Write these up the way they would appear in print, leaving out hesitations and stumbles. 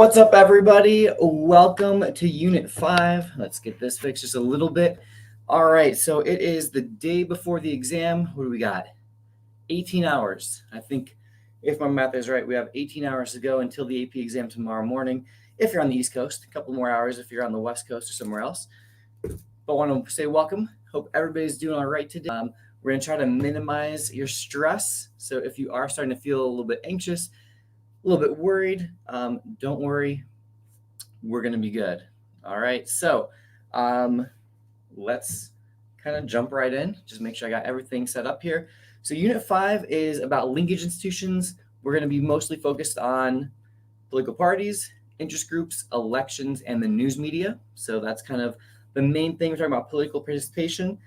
What's up, everybody? Welcome to Unit 5. Let's get this fixed just a little bit. All right, so it is the day before the exam. What do we got? 18 hours. I think if my math is right, we have 18 hours to go until the AP exam tomorrow morning. If you're on the East Coast, a couple more hours if you're on the West Coast or somewhere else. But I want to say welcome. Hope everybody's doing all right today. We're going to try to minimize your stress. So if you are starting to feel a little bit anxious, a little bit worried, don't worry, we're going to be good. All right, so let's kind of jump right in. Just make sure I got everything set up here. So Unit 5 is about linkage institutions. We're going to be mostly focused on political parties, interest groups, elections, and the news media. So that's kind of the main thing. We're talking about political participation.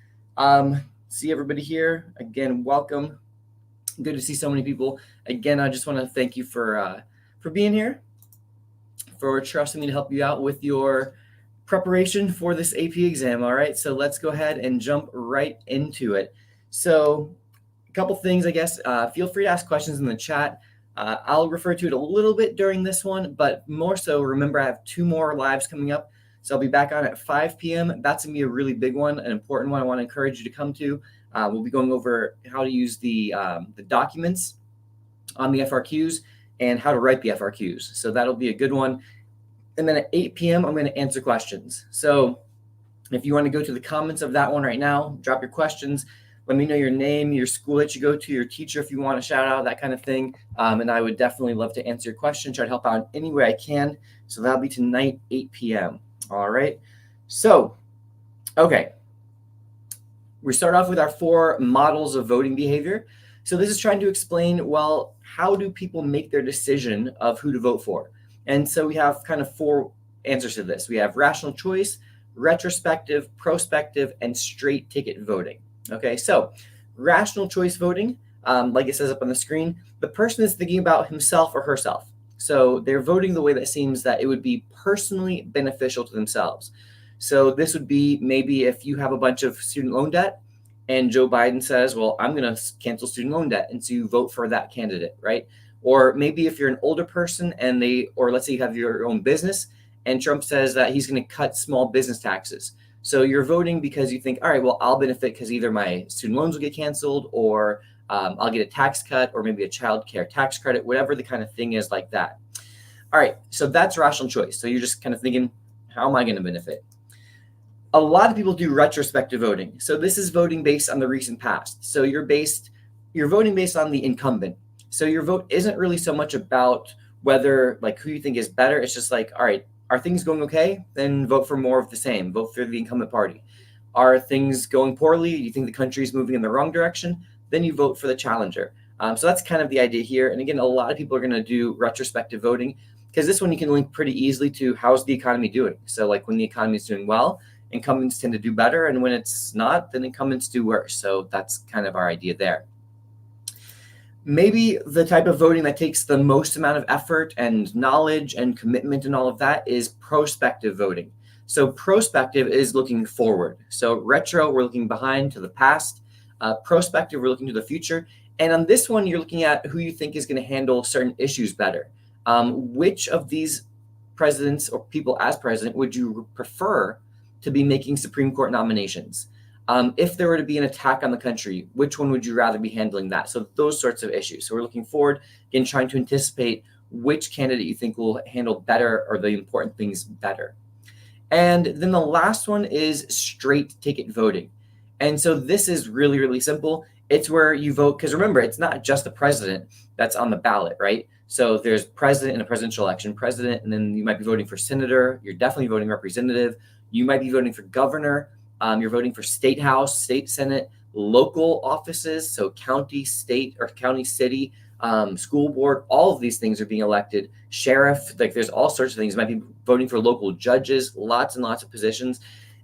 See everybody here. Again, welcome. Good to see so many people. Again, I just want to thank you for being here, for trusting me to help you out with your preparation for this AP exam. All right, so let's go ahead and jump right into it. So a couple things, I guess. Feel free to ask questions in the chat. I'll refer to it a little bit during this one, but more so, remember I have 2 more lives coming up. So I'll be back on at 5 p.m. That's going to be a really big one, an important one I want to encourage you to come to. We'll be going over how to use the documents on the FRQs and how to write the FRQs. So that'll be a good one. And then at 8 p.m., I'm going to answer questions. So if you want to go to the comments of that one right now, drop your questions. Let me know your name, your school that you go to, your teacher if you want a shout out, that kind of thing. And I would definitely love to answer your question, try to help out any way I can. So that'll be tonight, 8 p.m. All right. So, okay. We start off with our 4 models of voting behavior. So this is trying to explain, well, how do people make their decision of who to vote for? And so we have kind of 4 answers to this. We have rational choice, retrospective, prospective, and straight ticket voting. Okay, so rational choice voting, like it says up on the screen, the person is thinking about himself or herself. So they're voting the way that seems that it would be personally beneficial to themselves. So this would be maybe if you have a bunch of student loan debt and Joe Biden says, well, I'm going to cancel student loan debt. And so you vote for that candidate, right? Or maybe if you're an older person and or let's say you have your own business and Trump says that he's going to cut small business taxes. So you're voting because you think, all right, well, I'll benefit because either my student loans will get canceled or I'll get a tax cut or maybe a child care tax credit, whatever the kind of thing is like that. All right, so that's rational choice. So you're just kind of thinking, how am I going to benefit? A lot of people do retrospective voting. So this is voting based on the recent past. So you're voting based on the incumbent. So your vote isn't really so much about whether like who you think is better. It's just like, all right, are things going okay? Then vote for more of the same. Vote for the incumbent party. Are things going poorly? You think the country is moving in the wrong direction? Then you vote for the challenger. So that's kind of the idea here. And again, a lot of people are going to do retrospective voting because this one you can link pretty easily to how's the economy doing. So like when the economy is doing well, incumbents tend to do better. And when it's not, then incumbents do worse. So that's kind of our idea there. Maybe the type of voting that takes the most amount of effort and knowledge and commitment and all of that is prospective voting. So prospective is looking forward. So retro, we're looking behind to the past. Prospective, we're looking to the future. And on this one, you're looking at who you think is going to handle certain issues better. Which of these presidents or people as president would you prefer to be making Supreme Court nominations? If there were to be an attack on the country, which one would you rather be handling that? So those sorts of issues. So we're looking forward, again, trying to anticipate which candidate you think will handle better or the important things better. And then the last one is straight ticket voting. And so this is really, really simple. It's where you vote, because remember, it's not just the president that's on the ballot, right? So there's president in a presidential election, president, and then you might be voting for senator. You're definitely voting representative. You might be voting for governor. You're voting for state house, state senate, local offices. So county, state, or county, city, school board, all of these things are being elected. Sheriff, like there's all sorts of things. You might be voting for local judges, lots and lots of positions.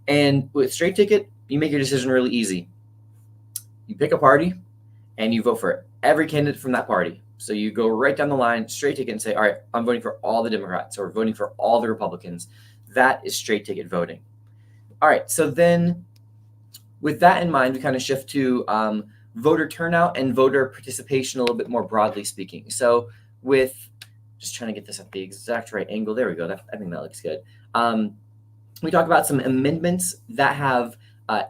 And with straight ticket, you make your decision really easy. You pick a party and you vote for every candidate from that party. So you go right down the line, straight ticket, and say, all right, I'm voting for all the Democrats or voting for all the Republicans. That is straight ticket voting. All right, so then with that in mind, we kind of shift to voter turnout and voter participation a little bit more broadly speaking. So with Just trying to get this at the exact right angle. There we go. I think that looks good. We talk about some amendments that have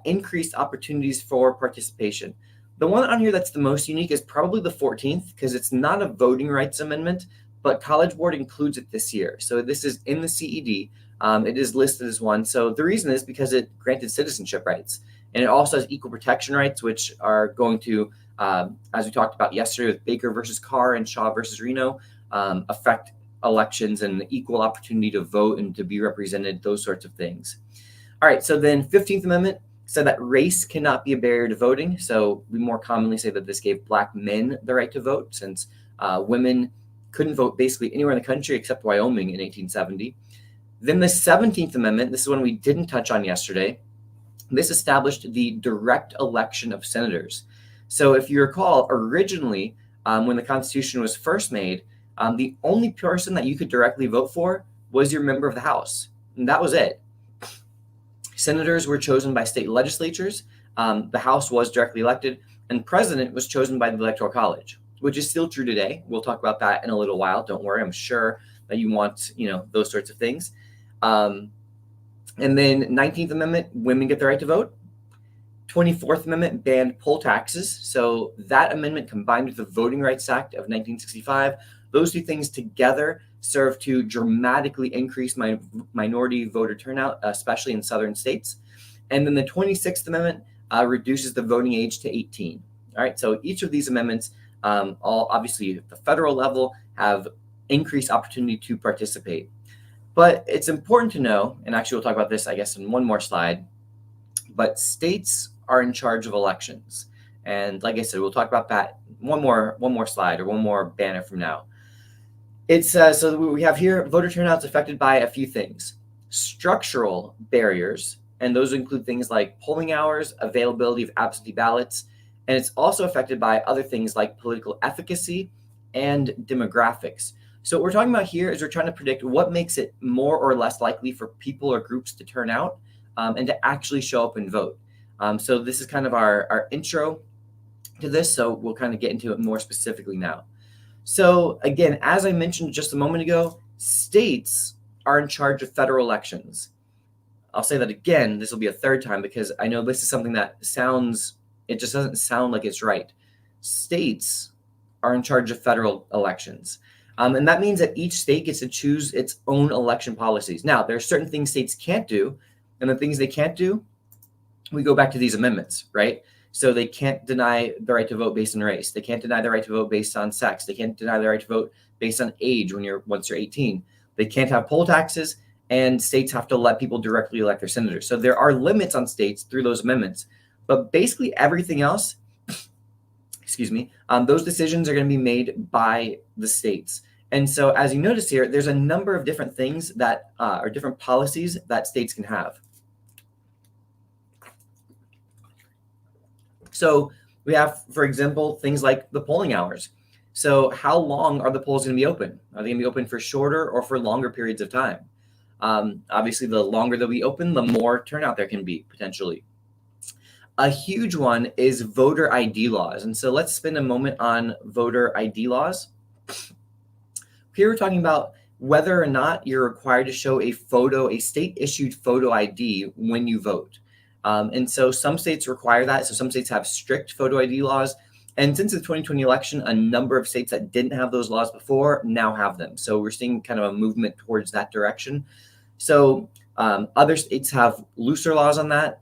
increased opportunities for participation. The one on here that's the most unique is probably the 14th, because it's not a voting rights amendment, but College Board includes it this year. So this is in the CED. It is listed as one. So the reason is because it granted citizenship rights. And it also has equal protection rights, which are going to, as we talked about yesterday with Baker versus Carr and Shaw versus Reno, affect elections and the equal opportunity to vote and to be represented, those sorts of things. All right, so then 15th Amendment said that race cannot be a barrier to voting. So we more commonly say that this gave Black men the right to vote, since women couldn't vote basically anywhere in the country except Wyoming in 1870. Then the 17th Amendment, this is one we didn't touch on yesterday. This established the direct election of senators. So if you recall, originally, when the Constitution was first made, the only person that you could directly vote for was your member of the House. And that was it. Senators were chosen by state legislatures. The House was directly elected, and president was chosen by the Electoral College, which is still true today. We'll talk about that in a little while. Don't worry. I'm sure that you want, those sorts of things. And then 19th Amendment, women get the right to vote. 24th Amendment banned poll taxes. So that amendment combined with the Voting Rights Act of 1965, those two things together serve to dramatically increase minority voter turnout, especially in southern states. And then the 26th Amendment reduces the voting age to 18. All right, so each of these amendments, all obviously at the federal level, have increased opportunity to participate. But it's important to know, and actually we'll talk about this, I guess, in one more slide, but states are in charge of elections. And like I said, we'll talk about that one more slide or one more banner from now. It's so we have here voter turnout is affected by a few things. Structural barriers, and those include things like polling hours, availability of absentee ballots, and it's also affected by other things like political efficacy and demographics. So what we're talking about here is we're trying to predict what makes it more or less likely for people or groups to turn out and to actually show up and vote. So this is kind of our intro to this, so we'll kind of get into it more specifically now. So again, as I mentioned just a moment ago, states are in charge of federal elections. I'll say that again, this will be a third time because I know this is something that it just doesn't sound like it's right. States are in charge of federal elections. And that means that each state gets to choose its own election policies. Now, there are certain things states can't do, and the things they can't do, we go back to these amendments, right? So they can't deny the right to vote based on race. They can't deny the right to vote based on sex. They can't deny the right to vote based on age once you're 18. They can't have poll taxes, and states have to let people directly elect their senators. So there are limits on states through those amendments. But basically everything else, those decisions are going to be made by the states. And so as you notice here, there's a number of different things that are different policies that states can have. So we have, for example, things like the polling hours. So how long are the polls going to be open? Are they going to be open for shorter or for longer periods of time? Obviously, the longer that we open, the more turnout there can be potentially. A huge one is voter ID laws. And so let's spend a moment on voter ID laws. Here we're talking about whether or not you're required to show a state-issued photo ID when you vote. And so some states require that. So some states have strict photo ID laws. And since the 2020 election, a number of states that didn't have those laws before now have them. So we're seeing kind of a movement towards that direction. So other states have looser laws on that.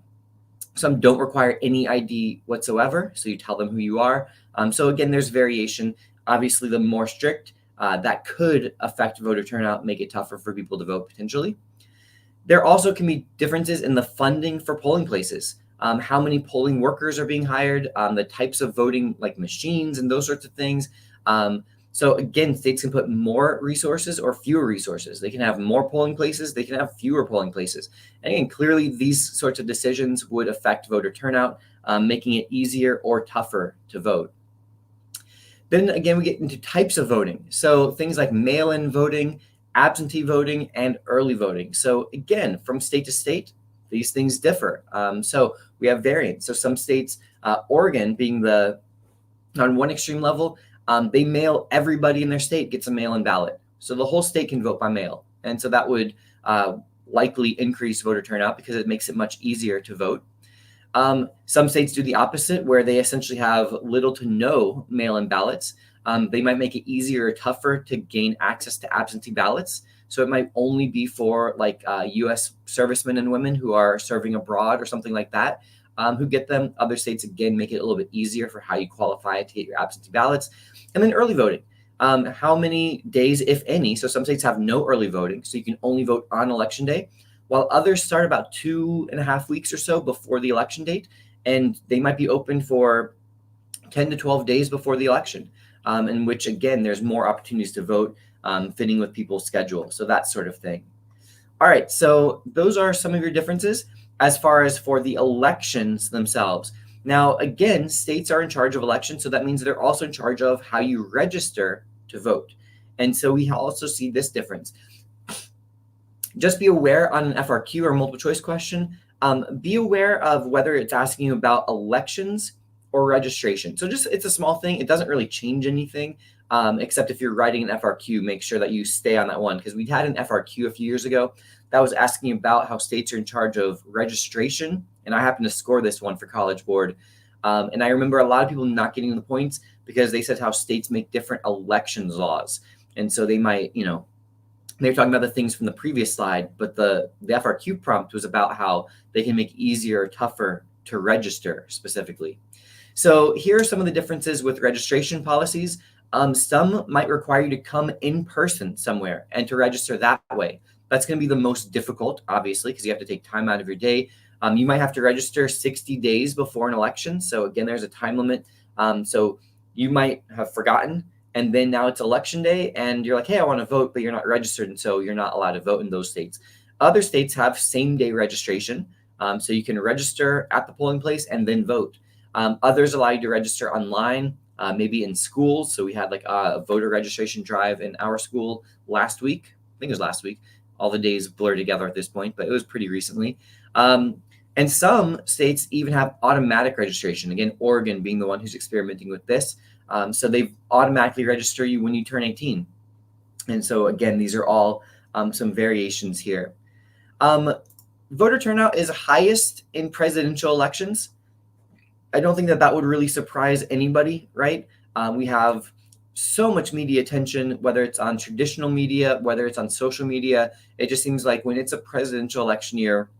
Some don't require any ID whatsoever. So you tell them who you are. So again, there's variation. Obviously, the more strict, that could affect voter turnout, make it tougher for people to vote potentially. There also can be differences in the funding for polling places. How many polling workers are being hired, the types of voting like machines and those sorts of things. So again, states can put more resources or fewer resources. They can have more polling places, they can have fewer polling places. And again, clearly these sorts of decisions would affect voter turnout, making it easier or tougher to vote. Then again, we get into types of voting. So things like mail-in voting, absentee voting, and early voting. So again, from state to state, these things differ. So we have variants. So some states, Oregon being on one extreme level, they mail everybody in their state gets a mail-in ballot. So the whole state can vote by mail. And so that would likely increase voter turnout because it makes it much easier to vote. Some states do the opposite, where they essentially have little to no mail-in ballots. They might make it easier or tougher to gain access to absentee ballots. So it might only be for like U.S. servicemen and women who are serving abroad or something like that, who get them. Other states, again, make it a little bit easier for how you qualify to get your absentee ballots. And then early voting. How many days, if any? So some states have no early voting, so you can only vote on election day, while others start about 2.5 weeks or so before the election date, and they might be open for 10 to 12 days before the election, in which, again, there's more opportunities to vote, fitting with people's schedule, so that sort of thing. All right, so those are some of your differences as far as for the elections themselves. Now, again, states are in charge of elections, so that means they're also in charge of how you register to vote. And so we also see this difference. Just be aware on an FRQ or multiple choice question, be aware of whether it's asking you about elections or registration. So it's a small thing. It doesn't really change anything, except if you're writing an FRQ, make sure that you stay on that one, because we had an FRQ a few years ago that was asking about how states are in charge of registration. And I happened to score this one for College Board. And I remember a lot of people not getting the points because they said how states make different elections laws. And so they might, they were talking about the things from the previous slide, but the FRQ prompt was about how they can make easier or tougher to register specifically. So here are some of the differences with registration policies. Some might require you to come in person somewhere and to register that way. That's going to be the most difficult, obviously, because you have to take time out of your day. You might have to register 60 days before an election. So again, there's a time limit. So you might have forgotten, and then now it's election day and you're like, hey, I want to vote, but you're not registered. And so you're not allowed to vote in those states. Other states have same day registration. So you can register at the polling place and then vote. Others allow you to register online, maybe in schools. So we had like a voter registration drive in our school last week. I think it was last week. All the days blur together at this point, but it was pretty recently. And some states even have automatic registration. Again, Oregon being the one who's experimenting with this. So they automatically register you when you turn 18. And so again, these are all some variations here. Voter turnout is highest in presidential elections. I don't think that would really surprise anybody, right? We have so much media attention, whether it's on traditional media, whether it's on social media. It just seems like when it's a presidential election year,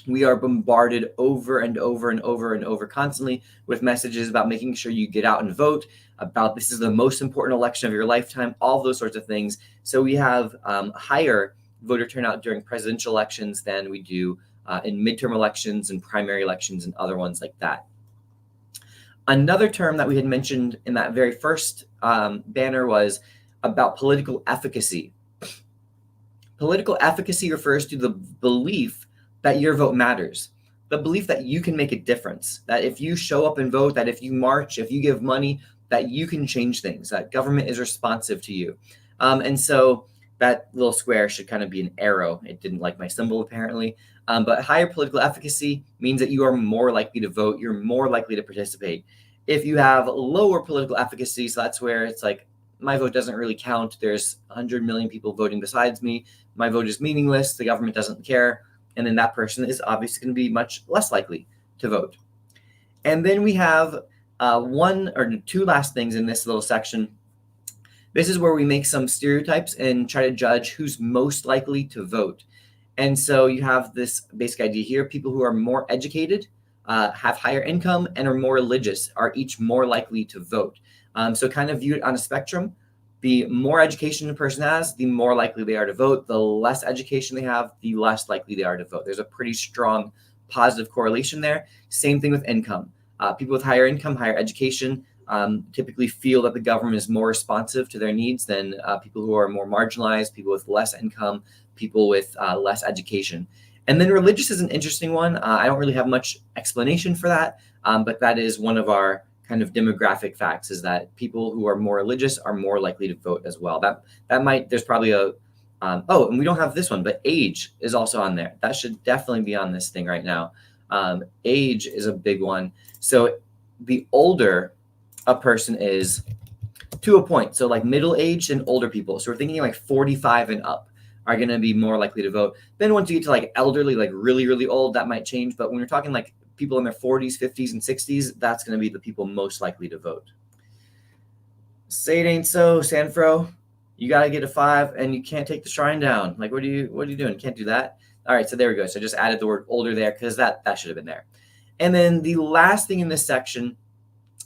we are bombarded over and over and over and over constantly with messages about making sure you get out and vote, about this is the most important election of your lifetime, all those sorts of things. So we have higher voter turnout during presidential elections than we do in midterm elections and primary elections and other ones like that. Another term that we had mentioned in that very first banner was about political efficacy. Political efficacy refers to the belief that your vote matters, the belief that you can make a difference, that if you show up and vote, that if you march, if you give money, that you can change things, that government is responsive to you. And so that little square should kind of be an arrow. It didn't like my symbol, apparently. But higher political efficacy means that you are more likely to vote, you're more likely to participate. If you have lower political efficacy, so that's where it's like, my vote doesn't really count, there's 100 million people voting besides me, my vote is meaningless, the government doesn't care, and then that person is obviously going to be much less likely to vote. And then we have one or two last things in this little section. This is where we make some stereotypes and try to judge who's most likely to vote. And so you have this basic idea here. People who are more educated, have higher income, and are more religious are each more likely to vote. So kind of viewed on a spectrum. The more education a person has, the more likely they are to vote. The less education they have, the less likely they are to vote. There's a pretty strong positive correlation there. Same thing with income. People with higher income, higher education, typically feel that the government is more responsive to their needs than people who are more marginalized, people with less income, people with less education. And then religious is an interesting one. I don't really have much explanation for that, but that is one of our kind of demographic facts, is that people who are more religious are more likely to vote as well. There's probably a, and we don't have this one, but age is also on there. That should definitely be on this thing right now. Age is a big one. So the older a person is, to a point. So like middle-aged and older people. So we're thinking like 45 and up are going to be more likely to vote. Then once you get to like elderly, like really, really old, that might change. But when you're talking like people in their 40s, 50s, and 60s, that's going to be the people most likely to vote. Say it ain't so, Sanfro. You got to get a 5 and you can't take the shrine down. Like, what are you doing? Can't do that. All right, so there we go. So I just added the word older there because that should have been there. And then the last thing in this section,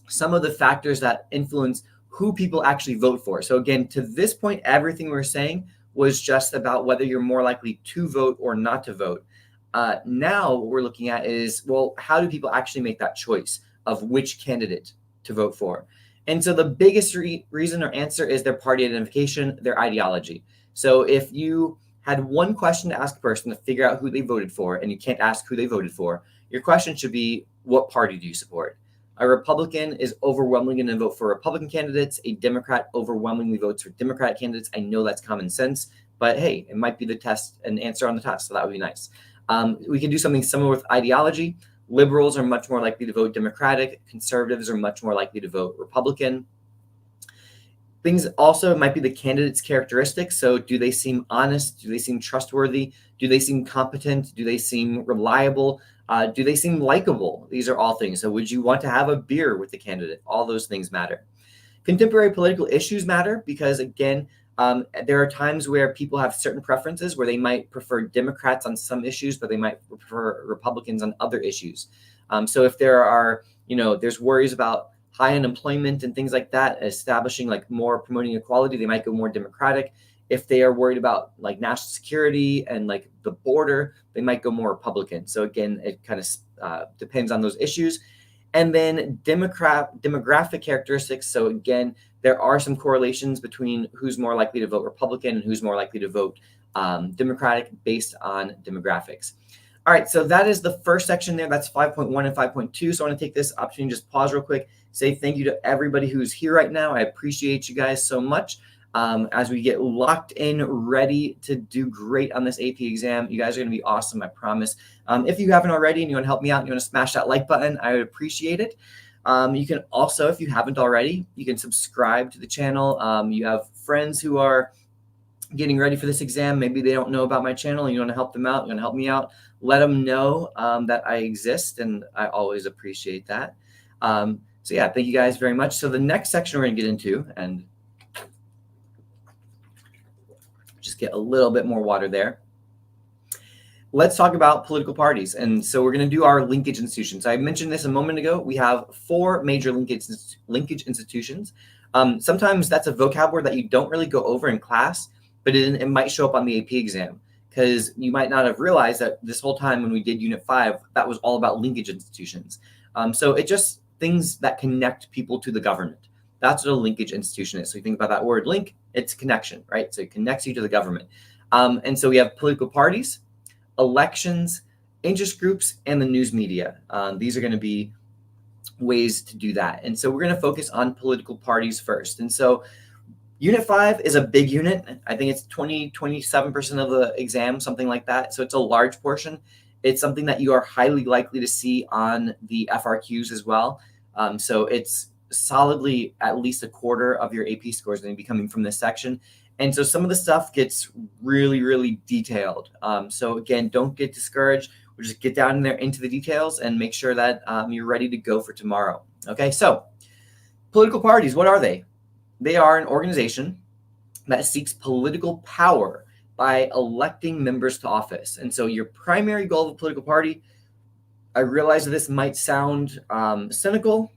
some of the factors that influence who people actually vote for. So again, to this point, everything we were saying was just about whether you're more likely to vote or not to vote. Now what we're looking at is, well, how do people actually make that choice of which candidate to vote for? And so the biggest reason or answer is their party identification, their ideology. So if you had one question to ask a person to figure out who they voted for, and you can't ask who they voted for, your question should be, what party do you support? A Republican is overwhelmingly going to vote for Republican candidates. A Democrat overwhelmingly votes for Democratic candidates. I know that's common sense, but hey, it might be the test, an answer on the test, so that would be nice. We can do something similar with ideology. Liberals are much more likely to vote Democratic. Conservatives are much more likely to vote Republican. Things also might be the candidate's characteristics. So do they seem honest? Do they seem trustworthy? Do they seem competent? Do they seem reliable? Do they seem likable? These are all things. So would you want to have a beer with the candidate? All those things matter. Contemporary political issues matter because, again, there are times where people have certain preferences where they might prefer Democrats on some issues, but they might prefer Republicans on other issues. So if there are, there's worries about high unemployment and things like that, establishing like more promoting equality, they might go more Democratic. If they are worried about like national security and like the border, they might go more Republican. So again, it kind of depends on those issues. And then demographic characteristics. So again, there are some correlations between who's more likely to vote Republican and who's more likely to vote Democratic based on demographics. All right, so that is the first section there. That's 5.1 and 5.2. So I want to take this opportunity, just pause real quick, say thank you to everybody who's here right now. I appreciate you guys so much. As we get locked in, ready to do great on this AP exam. You guys are going to be awesome, I promise. If you haven't already and you want to help me out and you want to smash that like button, I would appreciate it. You can also, if you haven't already, you can subscribe to the channel. You have friends who are getting ready for this exam. Maybe they don't know about my channel and you want to help them out, you want to help me out. Let them know that I exist, and I always appreciate that. So yeah, thank you guys very much. So the next section we're going to get into, and just get a little bit more water there. Let's talk about political parties. And so we're going to do our linkage institutions. I mentioned this a moment ago. We have 4 major linkage institutions. Sometimes that's a vocab word that you don't really go over in class, but it might show up on the AP exam because you might not have realized that this whole time when we did Unit 5, that was all about linkage institutions. So it just things that connect people to the government. That's what a linkage institution is. So you think about that word link, it's connection, right? So it connects you to the government. And so we have political parties, elections, interest groups, and the news media. These are going to be ways to do that. And so we're going to focus on political parties first. And so Unit 5 is a big unit. I think it's 27% of the exam, something like that. So it's a large portion. It's something that you are highly likely to see on the FRQs as well. So it's solidly at least a quarter of your AP scores going to be coming from this section. And so some of the stuff gets really, really detailed. So again, don't get discouraged. We'll just get down in there into the details and make sure that you're ready to go for tomorrow. Okay, so political parties, what are they? They are an organization that seeks political power by electing members to office. And so your primary goal of a political party, I realize that this might sound cynical,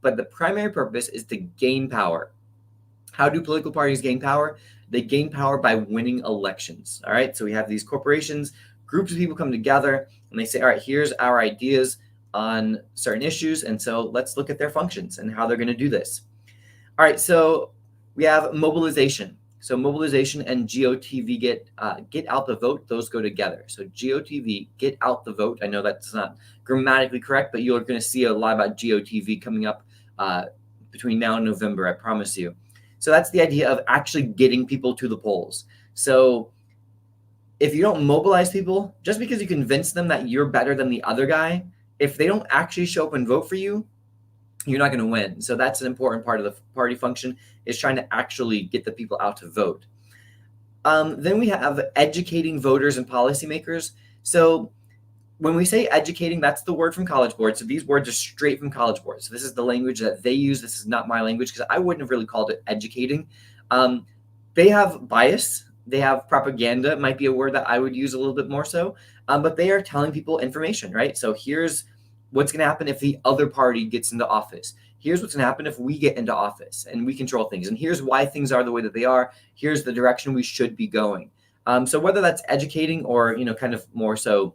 but the primary purpose is to gain power. How do political parties gain power? They gain power by winning elections. All right, so we have these corporations, groups of people come together, and they say, all right, here's our ideas on certain issues, and so let's look at their functions and how they're going to do this. All right, so we have mobilization. So mobilization and GOTV, get out the vote, those go together. So GOTV, get out the vote. I know that's not grammatically correct, but you're going to see a lot about GOTV coming up between now and November, I promise you. So that's the idea of actually getting people to the polls. So if you don't mobilize people, just because you convince them that you're better than the other guy, if they don't actually show up and vote for you, you're not going to win. So that's an important part of the party function, is trying to actually get the people out to vote. Then we have educating voters and policymakers. So when we say educating, that's the word from College Board. So these words are straight from College Board. So this is the language that they use. This is not my language, because I wouldn't have really called it educating. They have bias. They have propaganda, might be a word that I would use a little bit more so. But they are telling people information, right? So here's what's going to happen if the other party gets into office. Here's what's going to happen if we get into office and we control things. And here's why things are the way that they are. Here's the direction we should be going. So whether that's educating or, kind of more so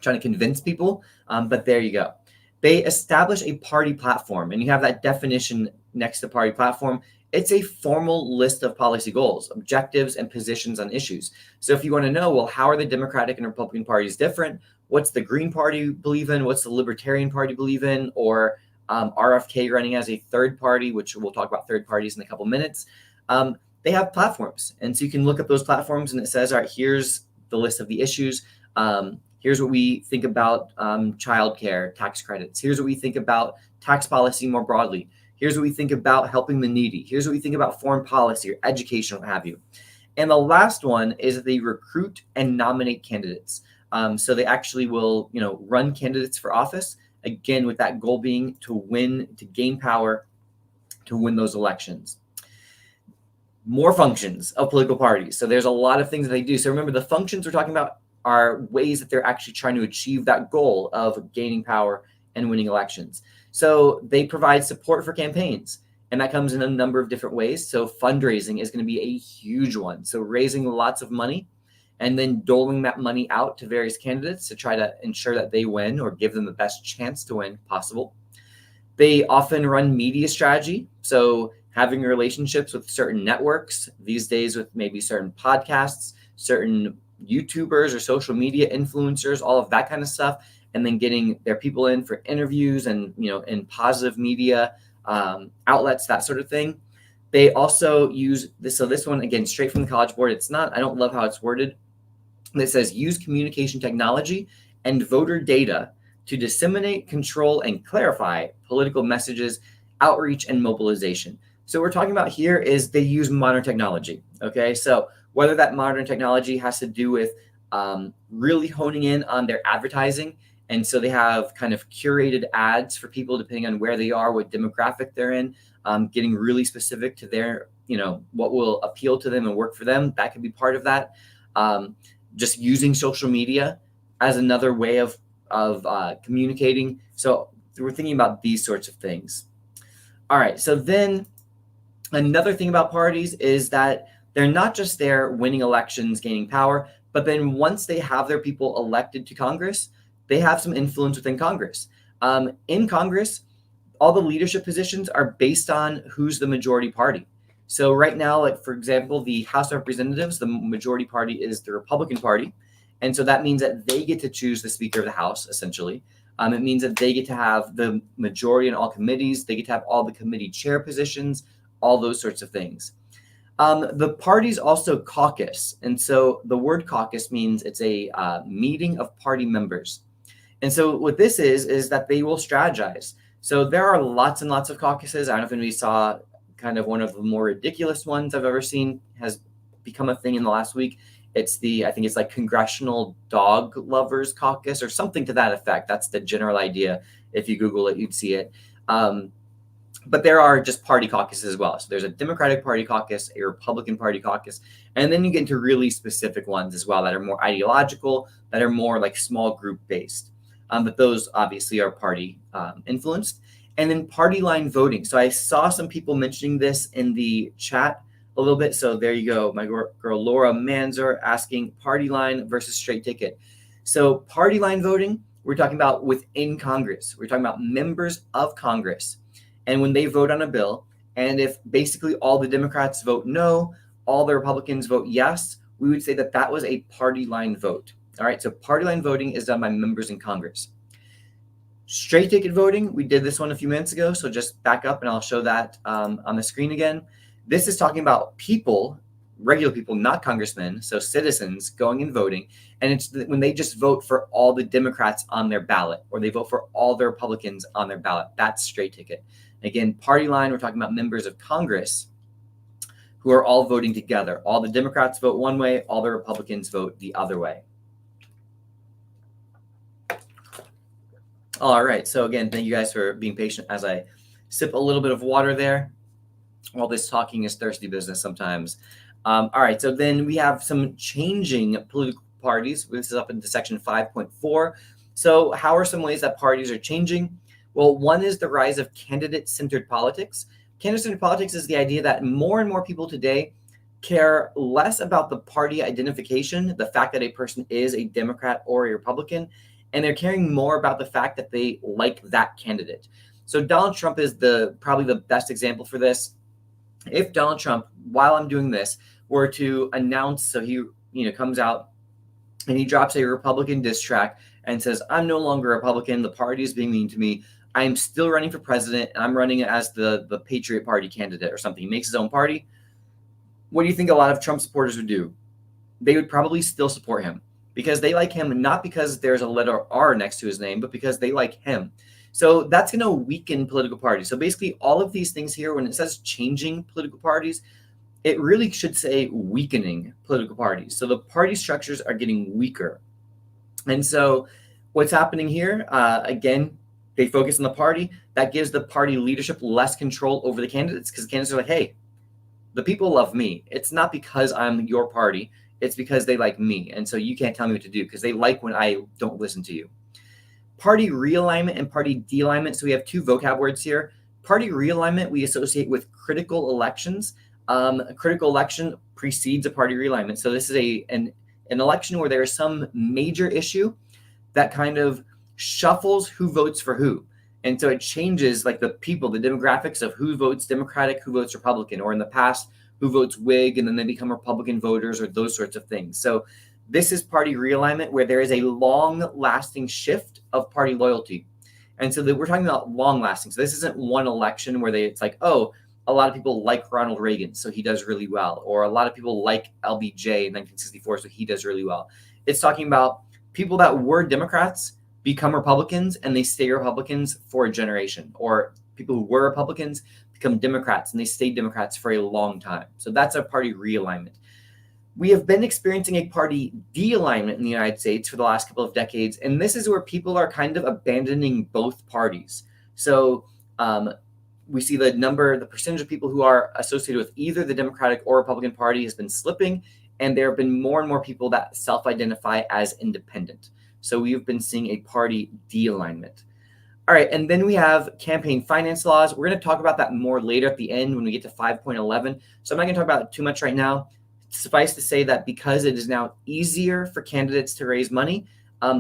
trying to convince people, but there you go. They establish a party platform, and you have that definition next to party platform. It's a formal list of policy goals, objectives, and positions on issues. So if you want to know, well, how are the Democratic and Republican parties different? What's the Green Party believe in? What's the Libertarian Party believe in? Or RFK running as a third party, which we'll talk about third parties in a couple minutes. They have platforms. And so you can look at those platforms and it says, all right, here's the list of the issues. Here's what we think about childcare, tax credits. Here's what we think about tax policy more broadly. Here's what we think about helping the needy. Here's what we think about foreign policy or education, what have you. And the last one is that they recruit and nominate candidates. So they actually will, run candidates for office, again, with that goal being to win, to gain power, to win those elections. More functions of political parties. So there's a lot of things that they do. So remember, the functions we're talking about are ways that they're actually trying to achieve that goal of gaining power and winning elections. So they provide support for campaigns, and that comes in a number of different ways. So fundraising is going to be a huge one. So raising lots of money and then doling that money out to various candidates to try to ensure that they win or give them the best chance to win possible. They often run media strategy. So having relationships with certain networks, these days with maybe certain podcasts, certain YouTubers or social media influencers, all of that kind of stuff, and then getting their people in for interviews and, in positive media outlets, that sort of thing. They also use this. So this one, again, straight from the College Board. It's not, I don't love how it's worded. It says use communication technology and voter data to disseminate, control, and clarify political messages, outreach, and mobilization. So what we're talking about here is they use modern technology. Okay, so whether that modern technology has to do with really honing in on their advertising. And so they have kind of curated ads for people depending on where they are, what demographic they're in, getting really specific to their, what will appeal to them and work for them. That could be part of that. Just using social media as another way of communicating. So we're thinking about these sorts of things. All right. So then another thing about parties is that they're not just there winning elections, gaining power, but then once they have their people elected to Congress, they have some influence within Congress. In Congress, all the leadership positions are based on who's the majority party. So right now, like for example, the House of Representatives, the majority party is the Republican Party. And so that means that they get to choose the Speaker of the House, essentially. It means that they get to have the majority in all committees. They get to have all the committee chair positions, all those sorts of things. The parties also caucus. And so the word caucus means it's a meeting of party members. And so what this is that they will strategize. So there are lots and lots of caucuses. I don't know if anybody saw kind of one of the more ridiculous ones I've ever seen has become a thing in the last week. It's I think it's like Congressional Dog Lovers Caucus or something to that effect. That's the general idea. If you Google it, you'd see it. But there are just party caucuses as well. So there's a Democratic Party caucus, a Republican Party caucus, and then you get into really specific ones as well that are more ideological, that are more like small group based. But those obviously are party influenced. And then party line voting. So I saw some people mentioning this in the chat a little bit. So there you go. My girl Laura Manzer asking party line versus straight ticket. So party line voting, we're talking about within Congress. We're talking about members of Congress. And when they vote on a bill, and if basically all the Democrats vote no, all the Republicans vote yes, we would say that that was a party line vote. All right, so party line voting is done by members in Congress. Straight ticket voting, we did this one a few minutes ago, so just back up and I'll show that on the screen again. This is talking about people regular people, not congressmen, so citizens going and voting. And it's when they just vote for all the Democrats on their ballot, or they vote for all the Republicans on their ballot. That's straight ticket. Again, party line, we're talking about members of Congress who are all voting together. All the Democrats vote one way, all the Republicans vote the other way. All right, so again, thank you guys for being patient as I sip a little bit of water there. All this talking is thirsty business sometimes. All right, so then we have some changing political parties. This is up into section 5.4. So how are some ways that parties are changing? Well, one is the rise of candidate-centered politics. Candidate-centered politics is the idea that more and more people today care less about the party identification, the fact that a person is a Democrat or a Republican, and they're caring more about the fact that they like that candidate. So Donald Trump is probably the best example for this. If Donald Trump, while I'm doing this, were to announce, so he comes out and he drops a Republican diss track and says, I'm no longer a Republican, the party is being mean to me, I am still running for president, and I'm running as the Patriot Party candidate or something. He makes his own party. What do you think a lot of Trump supporters would do? They would probably still support him because they like him, not because there's a letter R next to his name, but because they like him. So that's going to weaken political parties. So basically all of these things here, when it says changing political parties, it really should say weakening political parties. So the party structures are getting weaker. And so what's happening here, again, they focus on the party. That gives the party leadership less control over the candidates because the candidates are like, hey, the people love me. It's not because I'm your party. It's because they like me. And so you can't tell me what to do because they like when I don't listen to you. Party realignment and party de-alignment. So we have two vocab words here. Party realignment we associate with critical elections. A critical election precedes a party realignment. So this is an election where there is some major issue that kind of shuffles who votes for who. And so it changes like the people, the demographics of who votes Democratic, who votes Republican, or in the past, who votes Whig, and then they become Republican voters or those sorts of things. So this is party realignment where there is a long-lasting shift of party loyalty. And so we're talking about long-lasting. So this isn't one election where it's like, oh, a lot of people like Ronald Reagan, so he does really well. Or a lot of people like LBJ in 1964, so he does really well. It's talking about people that were Democrats become Republicans and they stay Republicans for a generation, or people who were Republicans become Democrats and they stay Democrats for a long time. So that's a party realignment. We have been experiencing a party de-alignment in the United States for the last couple of decades, and this is where people are kind of abandoning both parties. So we see the percentage of people who are associated with either the Democratic or Republican Party has been slipping, and there have been more and more people that self-identify as independent. So we've been seeing a party de-alignment. All right, and then we have campaign finance laws. We're going to talk about that more later at the end when we get to 5.11. So I'm not going to talk about it too much right now. Suffice to say that because it is now easier for candidates to raise money,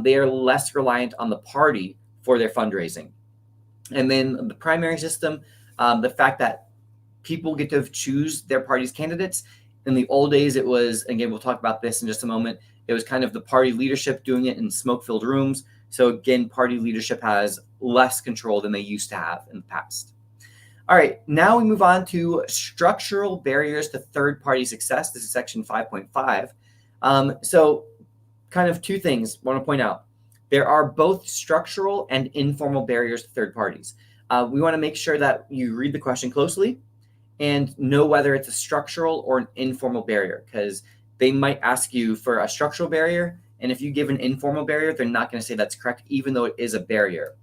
they are less reliant on the party for their fundraising. And then the primary system, the fact that people get to choose their party's candidates. In the old days, it was, again, we'll talk about this in just a moment, it was kind of the party leadership doing it in smoke-filled rooms. So again, party leadership has less control than they used to have in the past. All right, now we move on to structural barriers to third-party success. This is section 5.5. So kind of two things I want to point out. There are both structural and informal barriers to third parties. We want to make sure that you read the question closely and know whether it's a structural or an informal barrier, because they might ask you for a structural barrier, and if you give an informal barrier, they're not going to say that's correct, even though it is a barrier.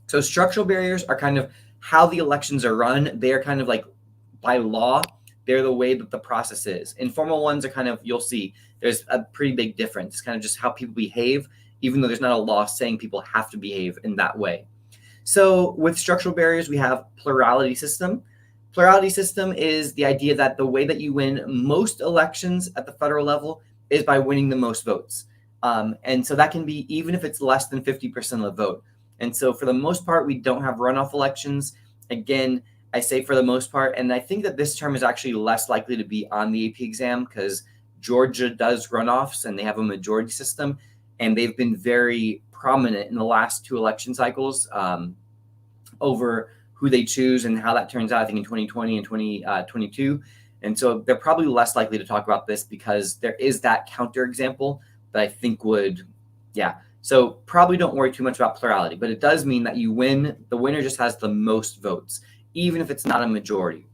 So structural barriers are kind of how the elections are run. They are kind of like by law, they're the way that the process is. Informal ones are kind of, you'll see, there's a pretty big difference. It's kind of just how people behave, even though there's not a law saying people have to behave in that way. So with structural barriers, we have plurality system. Plurality system is the idea that the way that you win most elections at the federal level is by winning the most votes. And so that can be even if it's less than 50% of the vote. And so for the most part, we don't have runoff elections. Again, I say for the most part, and I think that this term is actually less likely to be on the AP exam because Georgia does runoffs and they have a majority system, and they've been very prominent in the last two election cycles over who they choose and how that turns out, I think in 2020 and 2022. And so they're probably less likely to talk about this because there is that counterexample that I think would, yeah. So probably don't worry too much about plurality, but it does mean that you win. The winner just has the most votes, even if it's not a majority.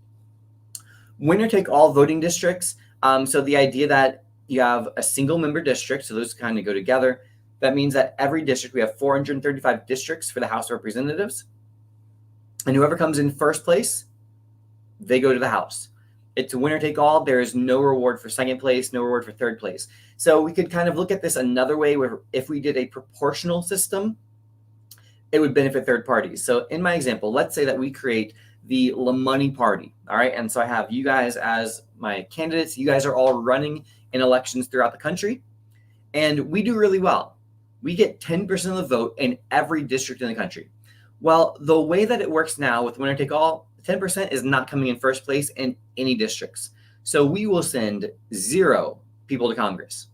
Winner take all voting districts. So the idea that you have a single member district, so those kind of go together. That means that every district, we have 435 districts for the House of Representatives. And whoever comes in first place, they go to the House. It's a winner take all. There is no reward for second place, no reward for third place. So we could kind of look at this another way where if we did a proportional system, it would benefit third parties. So in my example, let's say that we create the Lemoney Party. All right. And so I have you guys as my candidates. You guys are all running in elections throughout the country. And we do really well. We get 10% of the vote in every district in the country. Well, the way that it works now with winner take all, 10% is not coming in first place in any districts. So we will send 0 people to Congress.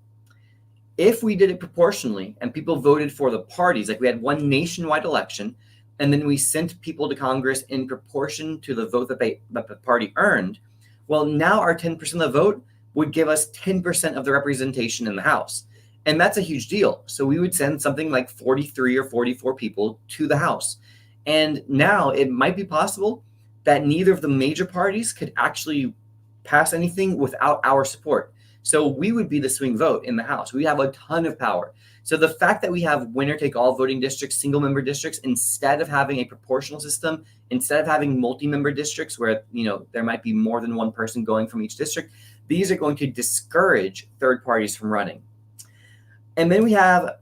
If we did it proportionally and people voted for the parties, like we had one nationwide election, and then we sent people to Congress in proportion to the vote that the party earned, well, now our 10% of the vote would give us 10% of the representation in the House. And that's a huge deal. So we would send something like 43 or 44 people to the House. And now it might be possible that neither of the major parties could actually pass anything without our support. So we would be the swing vote in the House. We have a ton of power. So the fact that we have winner take all voting districts, single member districts, instead of having a proportional system, instead of having multi-member districts where, there might be more than one person going from each district, these are going to discourage third parties from running. And then we have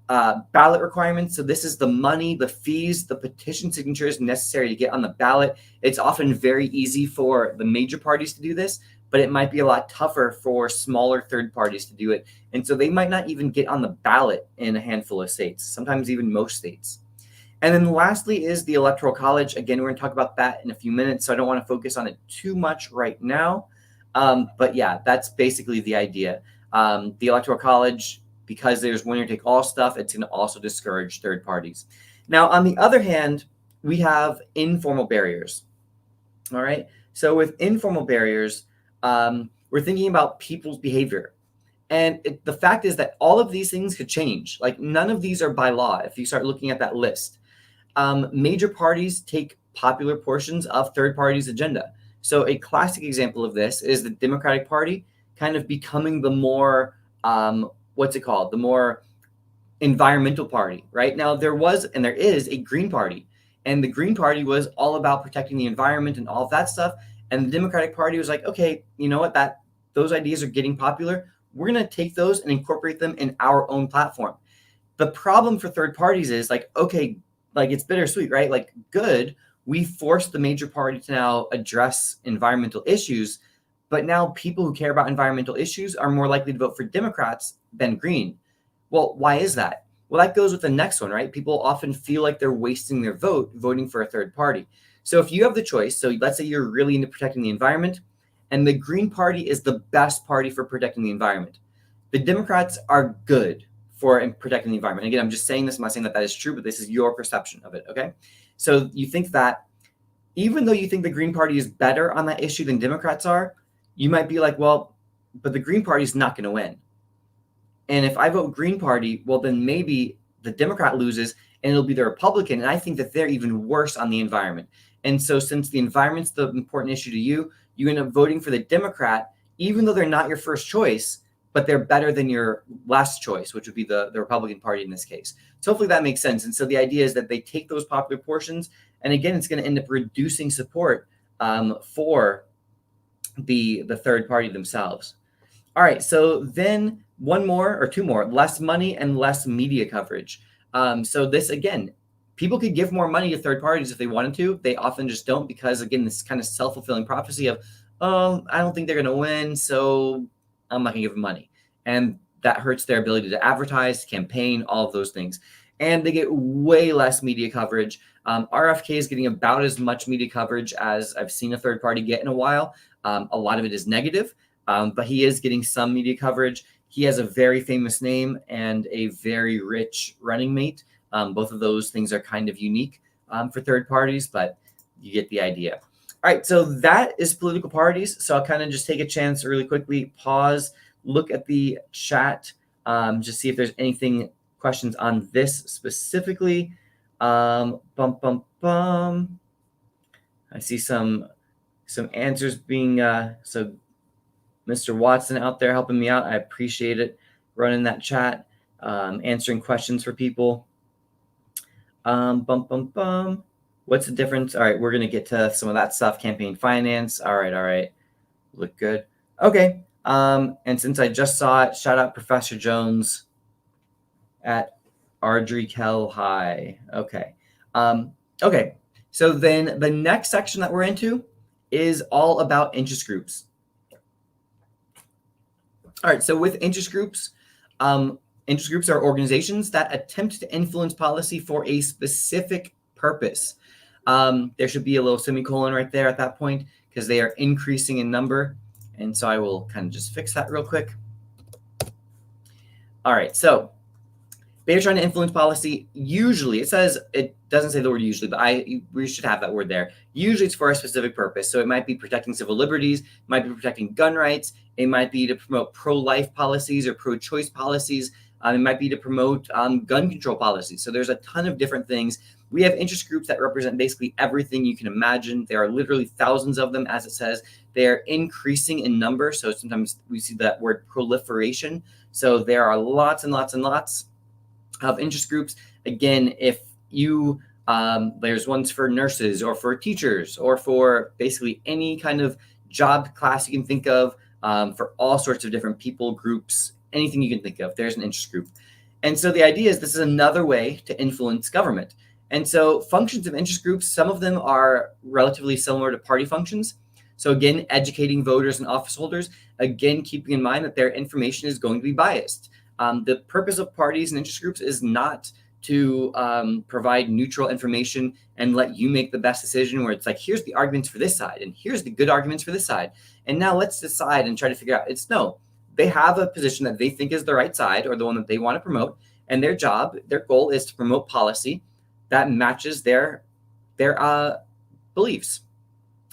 ballot requirements. So this is the money, the fees, the petition signatures necessary to get on the ballot. It's often very easy for the major parties to do this, but it might be a lot tougher for smaller third parties to do it. And so they might not even get on the ballot in a handful of states, sometimes even most states. And then lastly is the Electoral College. Again, we're going to talk about that in a few minutes, so I don't want to focus on it too much right now. But yeah, that's basically the idea. The Electoral College, because there's winner take all stuff, it's going to also discourage third parties. Now, on the other hand, we have informal barriers. All right. So with informal barriers, we're thinking about people's behavior. And the fact is that all of these things could change. Like none of these are by law. If you start looking at that list, major parties take popular portions of third parties' agenda. So a classic example of this is the Democratic Party kind of becoming the more, the more environmental party. Right now, there was and there is a Green Party. And the Green Party was all about protecting the environment and all of that stuff. And the Democratic Party was like, okay, you know what? Those ideas are getting popular. We're going to take those and incorporate them in our own platform. The problem for third parties is like, okay, like it's bittersweet, right? Like good, we forced the major party to now address environmental issues, but now people who care about environmental issues are more likely to vote for Democrats than Green. Well, why is that? Well, that goes with the next one, right? People often feel like they're wasting their vote voting for a third party. So if you have the choice, so let's say you're really into protecting the environment, and the Green Party is the best party for protecting the environment. The Democrats are good for protecting the environment. Again, I'm just saying this, I'm not saying that is true, but this is your perception of it, okay? So you think that even though you think the Green Party is better on that issue than Democrats are, you might be like, well, but the Green Party is not going to win. And if I vote Green Party, well, then maybe the Democrat loses and it'll be the Republican. And I think that they're even worse on the environment. And so since the environment's the important issue to you, you end up voting for the Democrat, even though they're not your first choice, but they're better than your last choice, which would be the Republican Party in this case. So hopefully that makes sense. And so the idea is that they take those popular portions, and again, it's going to end up reducing support for the third party themselves. All right, so then one more or two more, less money and less media coverage. So this, again, people could give more money to third parties if they wanted to. They often just don't because, again, this kind of self-fulfilling prophecy of, oh, I don't think they're going to win, so I'm not going to give them money. And that hurts their ability to advertise, campaign, all of those things. And they get way less media coverage. RFK is getting about as much media coverage as I've seen a third party get in a while. A lot of it is negative, but he is getting some media coverage. He has a very famous name and a very rich running mate. Both of those things are kind of unique for third parties, but you get the idea. All right, so that is political parties. So I'll kind of just take a chance really quickly, pause, look at the chat, just see if there's anything questions on this specifically. Bum bum bum. I see some answers being so Mr. Watson out there helping me out. I appreciate it, running that chat, answering questions for people. Bum bum bum. What's the difference? All right, we're gonna get to some of that stuff. Campaign finance. All right. Look good. Okay. And since I just saw it, shout out Professor Jones at Ardrey Kell High. Okay. Okay. So then the next section that we're into is all about interest groups. All right. So with interest groups are organizations that attempt to influence policy for a specific purpose. There should be a little semicolon right there at that point because they are increasing in number. And so I will kind of just fix that real quick. All right. So they're trying to influence policy. Usually, it doesn't say the word usually, but we should have that word there. Usually it's for a specific purpose. So it might be protecting civil liberties, it might be protecting gun rights, it might be to promote pro-life policies or pro-choice policies. It might be to promote gun control policies. So there's a ton of different things. We have interest groups that represent basically everything you can imagine. There are literally thousands of them, as it says. They are increasing in number. So sometimes we see that word proliferation. So there are lots and lots and lots of interest groups. Again, if you there's ones for nurses or for teachers or for basically any kind of job class you can think of, for all sorts of different people groups, anything you can think of, there's an interest group. And so the idea is this is another way to influence government. And so functions of interest groups, some of them are relatively similar to party functions. So again, educating voters and office holders, again, keeping in mind that their information is going to be biased. The purpose of parties and interest groups is not to provide neutral information and let you make the best decision where it's like, here's the arguments for this side and here's the good arguments for this side. And now let's decide and try to figure out. No, they have a position that they think is the right side or the one that they want to promote. And their goal is to promote policy that matches their beliefs.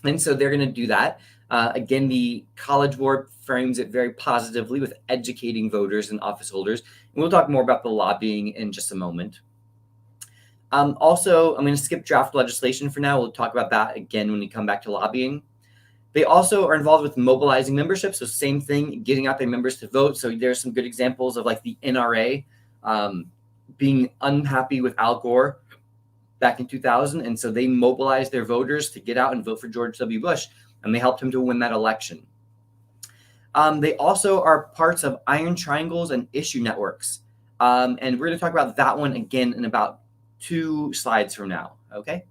And so they're going to do that. Again, the College Board frames it very positively with educating voters and office holders. And we'll talk more about the lobbying in just a moment. Also, I'm going to skip draft legislation for now. We'll talk about that again when we come back to lobbying. They also are involved with mobilizing membership. So same thing, getting out their members to vote. So there's some good examples of like the NRA being unhappy with Al Gore back in 2000. And so they mobilized their voters to get out and vote for George W. Bush. And they helped him to win that election. They also are parts of iron triangles and issue networks. And we're going to talk about that one again in about 2 slides from now. Okay.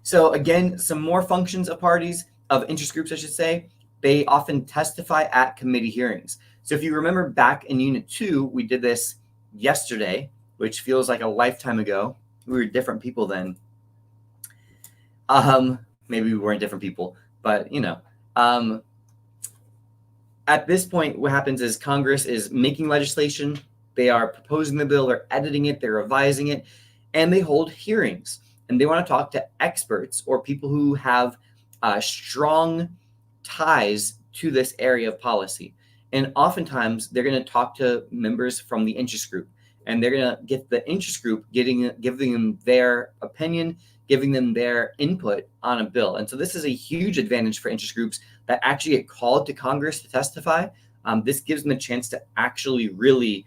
So again, some more functions of parties, of interest groups, I should say. They often testify at committee hearings. So if you remember back in Unit 2, we did this yesterday, which feels like a lifetime ago. We were different people then. Maybe we weren't different people, but at this point, what happens is Congress is making legislation. They are proposing the bill, they're editing it, they're revising it, and they hold hearings. And they want to talk to experts or people who have strong ties to this area of policy. And oftentimes, they're going to talk to members from the interest group. And they're going to get the interest group giving them their opinion, giving them their input on a bill. And so this is a huge advantage for interest groups that actually get called to Congress to testify. This gives them a chance to actually really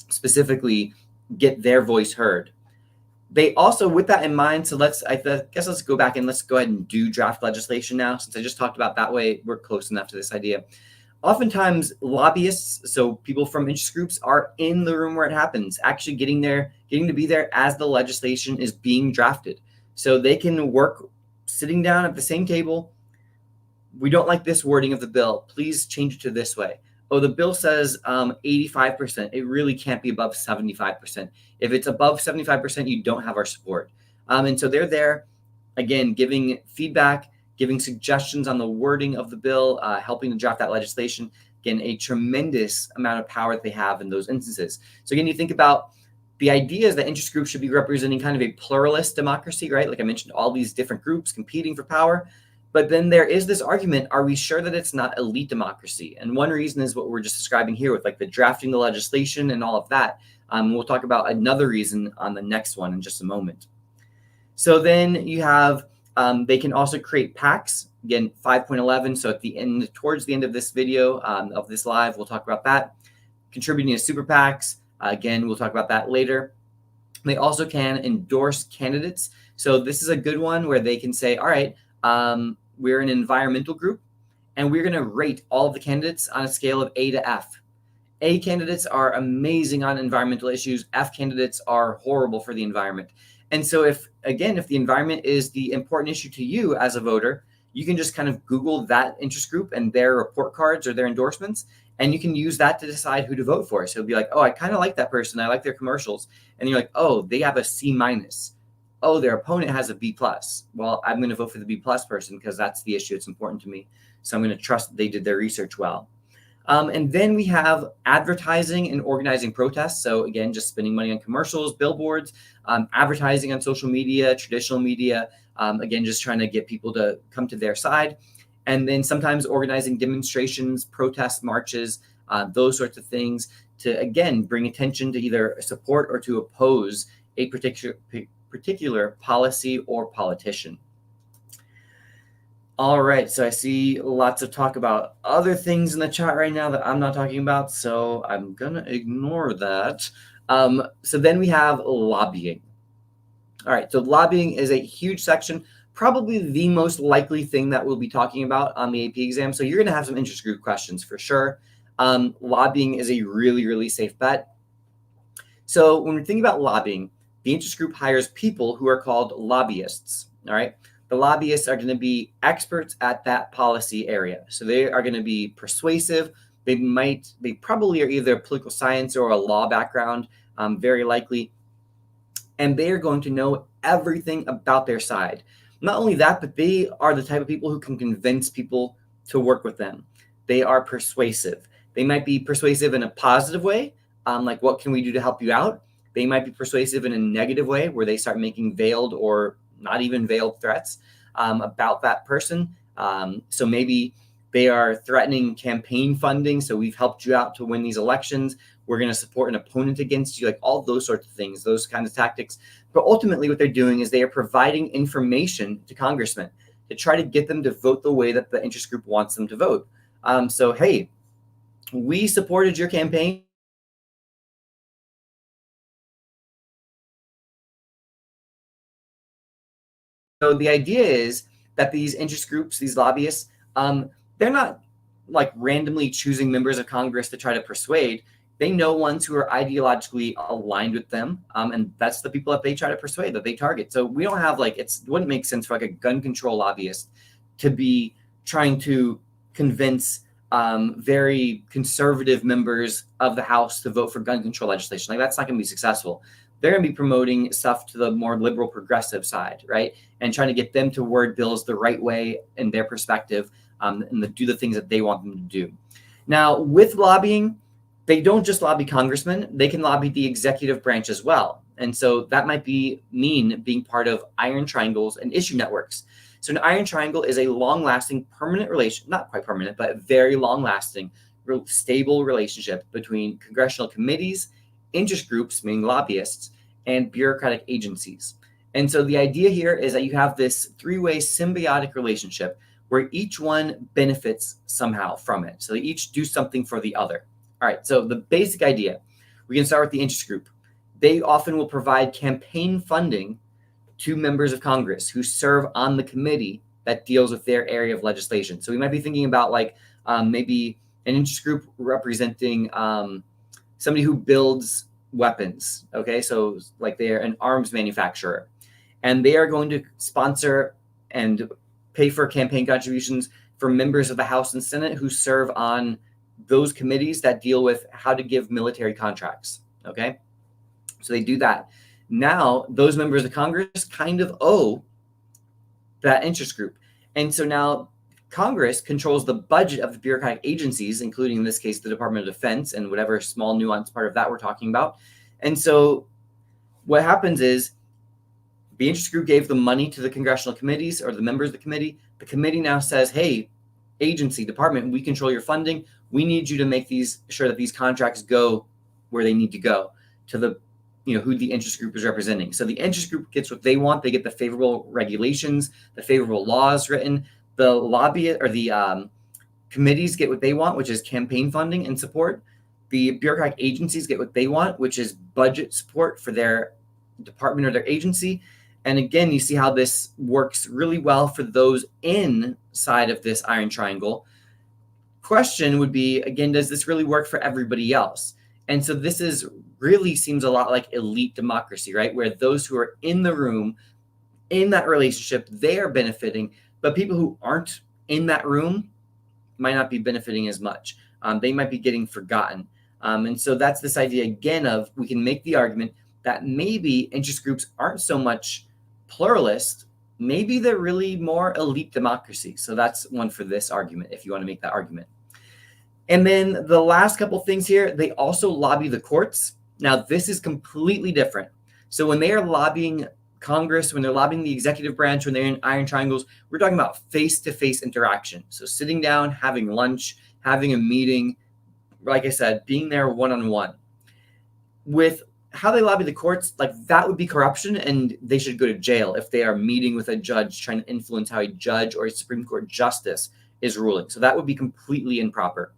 specifically get their voice heard. They also, with that in mind, so let's go back and let's go ahead and do draft legislation now. Since I just talked about that way, we're close enough to this idea. Oftentimes, lobbyists, so people from interest groups, are in the room where it happens, actually getting to be there as the legislation is being drafted. So they can work sitting down at the same table. We don't like this wording of the bill. Please change it to this way. Oh, the bill says 85%. It really can't be above 75%. If it's above 75%, you don't have our support. And so they're there, again, giving feedback, giving suggestions on the wording of the bill, helping to draft that legislation. Again, a tremendous amount of power that they have in those instances. So again, you think about The idea is that interest groups should be representing kind of a pluralist democracy, right? Like I mentioned, all these different groups competing for power. But then there is this argument, are we sure that it's not elite democracy? And one reason is what we're just describing here with like the drafting the legislation and all of that. We'll talk about another reason on the next one in just a moment. So then you have, they can also create PACs. Again, 5.11. So at the end, towards the end of this video, of this live, we'll talk about that. Contributing to super PACs. Again, we'll talk about that later. They also can endorse candidates. So this is a good one where they can say, all right, we're an environmental group, and we're going to rate all of the candidates on a scale of A to F. A candidates are amazing on environmental issues. F candidates are horrible for the environment. And so if the environment is the important issue to you as a voter, you can just kind of Google that interest group and their report cards or their endorsements, and you can use that to decide who to vote for. So it'll be like, oh, I kind of like that person. I like their commercials. And you're like, oh, they have a C minus. Oh, their opponent has a B plus. Well, I'm going to vote for the B plus person because that's the issue. It's important to me. So I'm going to trust that they did their research well. And then we have advertising and organizing protests. So again, just spending money on commercials, billboards, advertising on social media, traditional media. Again, just trying to get people to come to their side. And then sometimes organizing demonstrations, protests, marches, those sorts of things to, again, bring attention to either support or to oppose a particular policy or politician. All right, so I see lots of talk about other things in the chat right now that I'm not talking about, so I'm gonna ignore that. So then we have lobbying. All right, so lobbying is a huge section, probably the most likely thing that we'll be talking about on the AP exam. So you're gonna have some interest group questions for sure. Lobbying is a really, really safe bet. So when we're thinking about lobbying, the interest group hires people who are called lobbyists, all right? The lobbyists are going to be experts at that policy area. So they are going to be persuasive. They probably are either political science or a law background, very likely. And they are going to know everything about their side. Not only that, but they are the type of people who can convince people to work with them. They are persuasive. They might be persuasive in a positive way, like what can we do to help you out? They might be persuasive in a negative way where they start making veiled or not even veiled threats about that person. So maybe they are threatening campaign funding. So we've helped you out to win these elections. We're going to support an opponent against you, like all those sorts of things, those kinds of tactics. But ultimately what they're doing is they are providing information to congressmen to try to get them to vote the way that the interest group wants them to vote. So, hey, we supported your campaign. So the idea is that these interest groups, these lobbyists, they're not like randomly choosing members of Congress to try to persuade. They know ones who are ideologically aligned with them, and that's the people that they try to persuade, that they target. So we don't have it wouldn't make sense for like a gun control lobbyist to be trying to convince very conservative members of the House to vote for gun control legislation. Like that's not going to be successful. They're going to be promoting stuff to the more liberal progressive side, right? And trying to get them to word bills the right way in their perspective, and do the things that they want them to do. Now, with lobbying, they don't just lobby congressmen, they can lobby the executive branch as well. And so that might mean being part of iron triangles and issue networks. So an iron triangle is a long-lasting, permanent relation, not quite permanent, but very long-lasting, stable relationship between congressional committees, interest groups, meaning lobbyists, and bureaucratic agencies. And so the idea here is that you have this three-way symbiotic relationship where each one benefits somehow from it. So they each do something for the other. All right, so the basic idea, we can start with the interest group. They often will provide campaign funding to members of Congress who serve on the committee that deals with their area of legislation. So we might be thinking about maybe an interest group representing somebody who builds weapons, okay? So like they're an arms manufacturer, and they are going to sponsor and pay for campaign contributions for members of the House and Senate who serve on those committees that deal with how to give military contracts, okay? So they do that. Now, those members of Congress kind of owe that interest group. And so now Congress controls the budget of the bureaucratic agencies, including in this case, the Department of Defense and whatever small nuanced part of that we're talking about. And so what happens is the interest group gave the money to the congressional committees or the members of the committee. The committee now says, hey, agency, department, we control your funding. We need you to make sure that these contracts go where they need to go to the, who the interest group is representing. So the interest group gets what they want. They get the favorable regulations, the favorable laws written. The lobbyist or the committees get what they want, which is campaign funding and support. The bureaucratic agencies get what they want, which is budget support for their department or their agency. And again, you see how this works really well for those inside of this iron triangle. Question would be, again, does this really work for everybody else? And so this really seems a lot like elite democracy, right? Where those who are in the room, in that relationship, they are benefiting, but people who aren't in that room might not be benefiting as much. They might be getting forgotten. And so that's this idea, again, of we can make the argument that maybe interest groups aren't so much pluralist, maybe they're really more elite democracy. So that's one for this argument, if you want to make that argument. And then the last couple things here, they also lobby the courts. Now, this is completely different. So when they are lobbying Congress, when they're lobbying the executive branch, when they're in iron triangles, we're talking about face-to-face interaction. So sitting down, having lunch, having a meeting, like I said, being there one-on-one. With how they lobby the courts, like that would be corruption, and they should go to jail if they are meeting with a judge trying to influence how a judge or a Supreme Court justice is ruling. So that would be completely improper.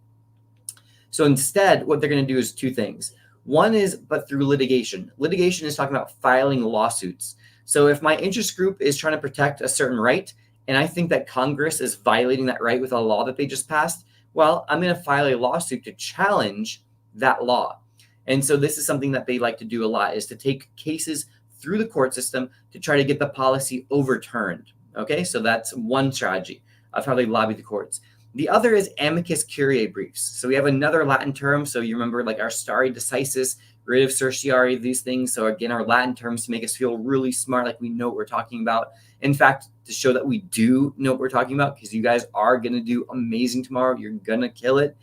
So instead, what they're going to do is two things. One is, but through litigation. Litigation is talking about filing lawsuits. So if my interest group is trying to protect a certain right, and I think that Congress is violating that right with a law that they just passed, well, I'm going to file a lawsuit to challenge that law. And so this is something that they like to do a lot, is to take cases through the court system to try to get the policy overturned. Okay, so that's one strategy of how they lobby the courts. The other is amicus curiae briefs. So we have another Latin term. So you remember like our stare decisis, writ of certiorari, these things. So again, our Latin terms to make us feel really smart, like we know what we're talking about. In fact, to show that we do know what we're talking about, because you guys are going to do amazing tomorrow. You're going to kill it.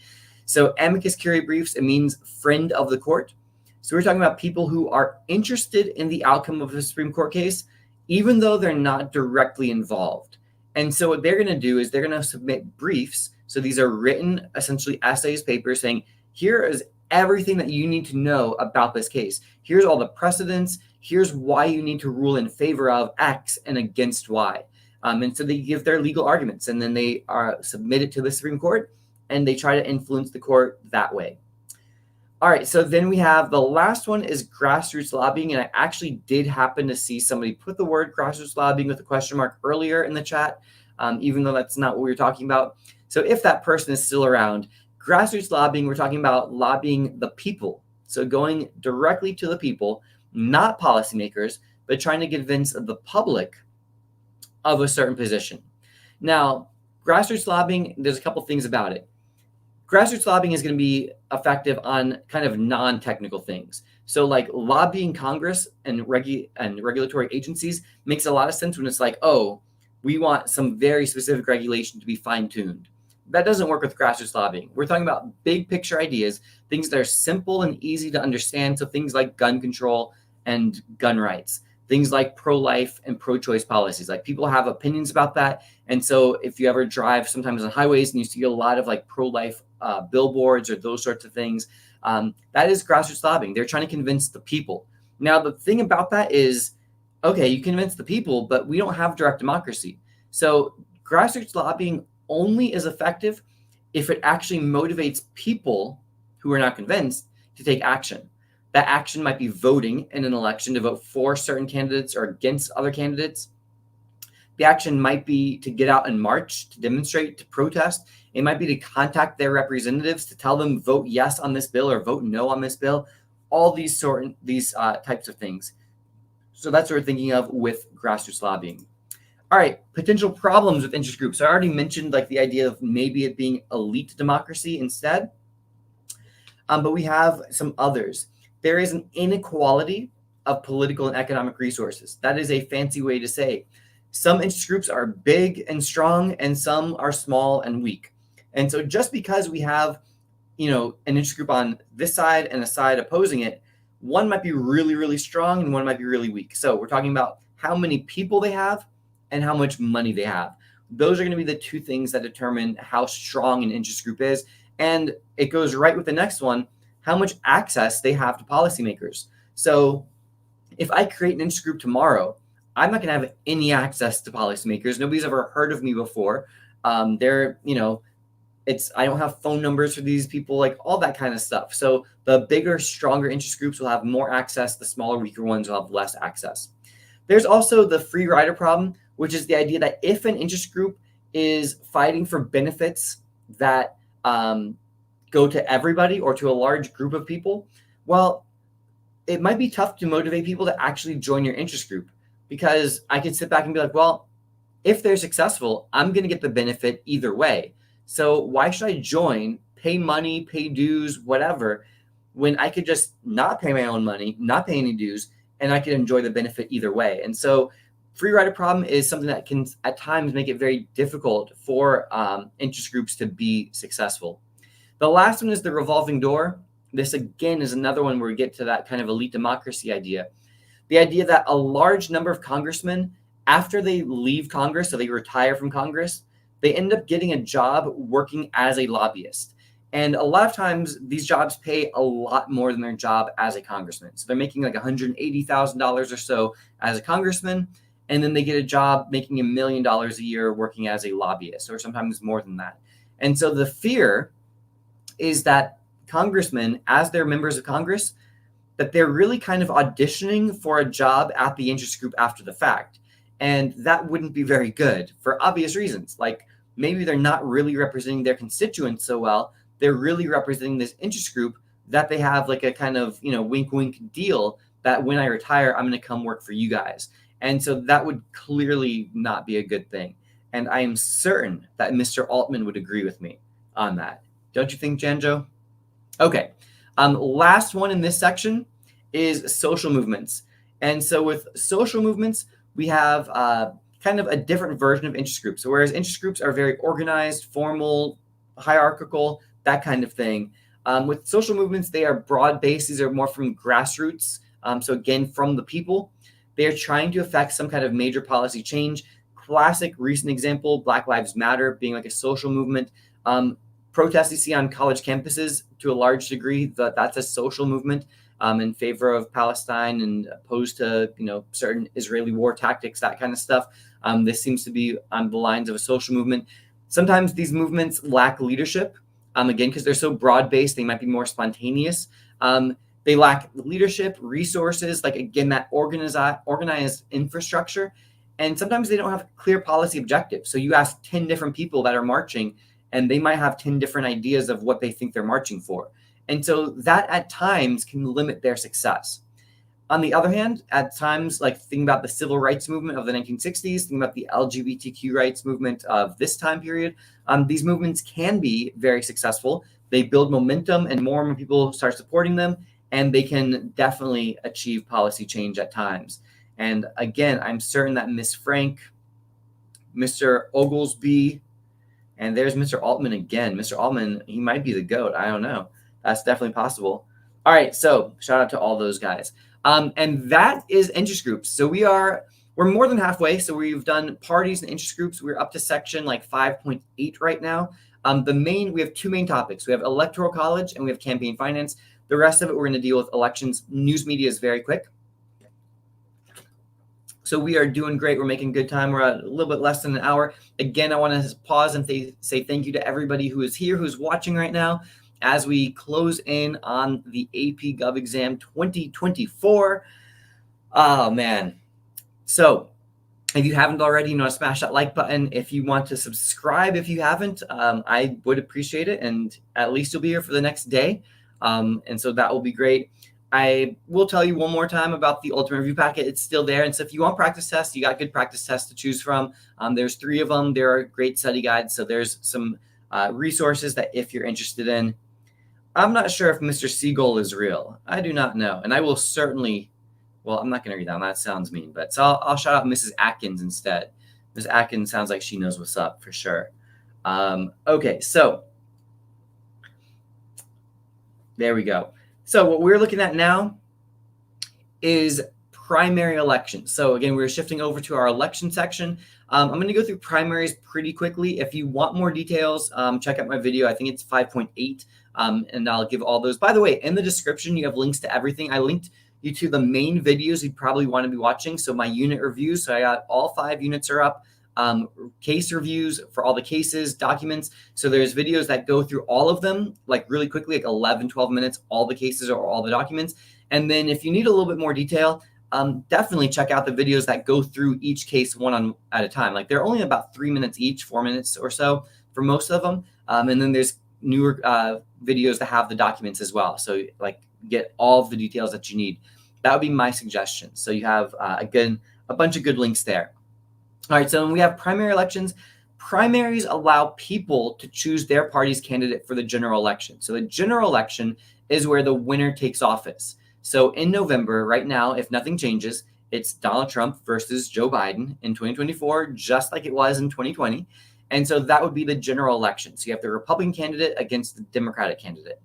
So amicus curiae briefs, it means friend of the court. So we're talking about people who are interested in the outcome of a Supreme Court case, even though they're not directly involved. And so what they're going to do is they're going to submit briefs. So these are written, essentially essays, papers saying, here is everything that you need to know about this case. Here's all the precedents. Here's why you need to rule in favor of X and against Y. And so they give their legal arguments, and then they are submitted to the Supreme Court, and they try to influence the court that way. All right, so then we have the last one is grassroots lobbying, and I actually did happen to see somebody put the word grassroots lobbying with a question mark earlier in the chat, even though that's not what we were talking about. So if that person is still around, grassroots lobbying, we're talking about lobbying the people. So going directly to the people, not policymakers, but trying to convince the public of a certain position. Now, grassroots lobbying, there's a couple things about it. Grassroots lobbying is going to be effective on kind of non-technical things. So like lobbying Congress and regulatory agencies makes a lot of sense when it's like, oh, we want some very specific regulation to be fine-tuned. That doesn't work with grassroots lobbying. We're talking about big picture ideas, things that are simple and easy to understand. So things like gun control and gun rights, things like pro-life and pro-choice policies. Like people have opinions about that. And so if you ever drive sometimes on highways and you see a lot of like pro-life billboards or those sorts of things, that is grassroots lobbying. They're trying to convince the people. Now, the thing about that is, okay, you convince the people, but we don't have direct democracy. So grassroots lobbying only is effective if it actually motivates people who are not convinced to take action. That action might be voting in an election to vote for certain candidates or against other candidates. The action might be to get out and march, to demonstrate, to protest. It might be to contact their representatives to tell them vote yes on this bill or vote no on this bill. All these types of things. So that's what we're thinking of with grassroots lobbying. All right, potential problems with interest groups. I already mentioned like the idea of maybe it being elite democracy instead, but we have some others. There is an inequality of political and economic resources. That is a fancy way to say some interest groups are big and strong and some are small and weak. And so just because we have, an interest group on this side and a side opposing it, One might be really, really strong and one might be really weak. So we're talking about how many people they have and how much money they have. Those are going to be the two things that determine how strong an interest group is. And it goes right with the next one, how much access they have to policymakers. So if I create an interest group tomorrow, I'm not going to have any access to policymakers. Nobody's ever heard of me before. They're, I don't have phone numbers for these people, like all that kind of stuff. So the bigger, stronger interest groups will have more access. The smaller, weaker ones will have less access. There's also the free rider problem, which is the idea that if an interest group is fighting for benefits that go to everybody or to a large group of people, well, it might be tough to motivate people to actually join your interest group, because I could sit back and be like, well, if they're successful, I'm going to get the benefit either way. So why should I join, pay money, pay dues, whatever, when I could just not pay my own money, not pay any dues, and I could enjoy the benefit either way? And so free rider problem is something that can at times make it very difficult for interest groups to be successful. The last one is the revolving door. This, again, is another one where we get to that kind of elite democracy idea. The idea that a large number of congressmen, after they leave Congress, so they retire from Congress, they end up getting a job working as a lobbyist. And a lot of times these jobs pay a lot more than their job as a congressman. So they're making like $180,000 or so as a congressman, and then they get a job making $1 million a year working as a lobbyist, or sometimes more than that. And so the fear is that congressmen, as they're members of Congress, that they're really kind of auditioning for a job at the interest group after the fact. And that wouldn't be very good for obvious reasons. Like maybe they're not really representing their constituents so well. They're really representing this interest group that they have like a kind of, wink, wink deal that when I retire, I'm going to come work for you guys. And so that would clearly not be a good thing. And I am certain that Mr. Altman would agree with me on that. Don't you think, Janjo? Okay. Last one in this section is social movements. And so with social movements, we have kind of a different version of interest groups. So whereas interest groups are very organized, formal, hierarchical, that kind of thing, with social movements, they are broad-based. These are more from grassroots. So again, from the people. They are trying to affect some kind of major policy change. Classic recent example, Black Lives Matter being like a social movement. Protests you see on college campuses, to a large degree, that's a social movement in favor of Palestine and opposed to certain Israeli war tactics, that kind of stuff. This seems to be on the lines of a social movement. Sometimes these movements lack leadership, again, because they're so broad-based, they might be more spontaneous. They lack leadership, resources, like, again, that organized infrastructure. And sometimes they don't have clear policy objectives. So you ask 10 different people that are marching, and they might have 10 different ideas of what they think they're marching for. And so that at times can limit their success. On the other hand, at times, like think about the civil rights movement of the 1960s, think about the LGBTQ rights movement of this time period. These movements can be very successful. They build momentum and more people start supporting them, and they can definitely achieve policy change at times. And again, I'm certain that Ms. Frank, Mr. Oglesby, and there's Mr. Altman again. Mr. Altman, he might be the GOAT. I don't know. That's definitely possible. All right, so shout out to all those guys. And that is interest groups. So we're more than halfway. So we've done parties and interest groups. We're up to section like 5.8 right now. We have two main topics. We have Electoral College and we have campaign finance. The rest of it, we're going to deal with elections. News media is very quick. So we are doing great. We're making good time. We're at a little bit less than an hour. Again, I want to pause and say thank you to everybody who is here, who's watching right now, as we close in on the AP Gov Exam 2024. Oh, man. So if you haven't already, smash that like button. If you want to subscribe, if you haven't, I would appreciate it. And at least you'll be here for the next day. And so that will be great. I will tell you one more time about the Ultimate Review Packet. It's still there. And so if you want practice tests, you got good practice tests to choose from. There's 3 of them. There are great study guides. So there's some resources that if you're interested in. I'm not sure if Mr. Siegel is real. I do not know. And I will certainly, I'm not going to read that. That sounds mean. But so I'll shout out Mrs. Atkins instead. Ms. Atkins sounds like she knows what's up for sure. Okay, so there we go. So what we're looking at now is primary elections. So again, we're shifting over to our election section. I'm going to go through primaries pretty quickly. If you want more details, check out my video. I think it's 5.8, and I'll give all those. By the way, in the description, you have links to everything. I linked you to the main videos you probably want to be watching. So my unit reviews. So I got all 5 units are up. Case reviews for all the cases, documents. So there's videos that go through all of them, like really quickly, like 11, 12 minutes, all the cases or all the documents. And then if you need a little bit more detail, definitely check out the videos that go through each case one at a time. Like they're only about 3 minutes each, 4 minutes or so for most of them. And then there's newer videos that have the documents as well. So like get all of the details that you need. That would be my suggestion. So you have again a bunch of good links there. All right, so when we have primary elections, primaries allow people to choose their party's candidate for the general election. So the general election is where the winner takes office. So in November, right now, if nothing changes, it's Donald Trump versus Joe Biden in 2024, just like it was in 2020. And so that would be the general election. So you have the Republican candidate against the Democratic candidate.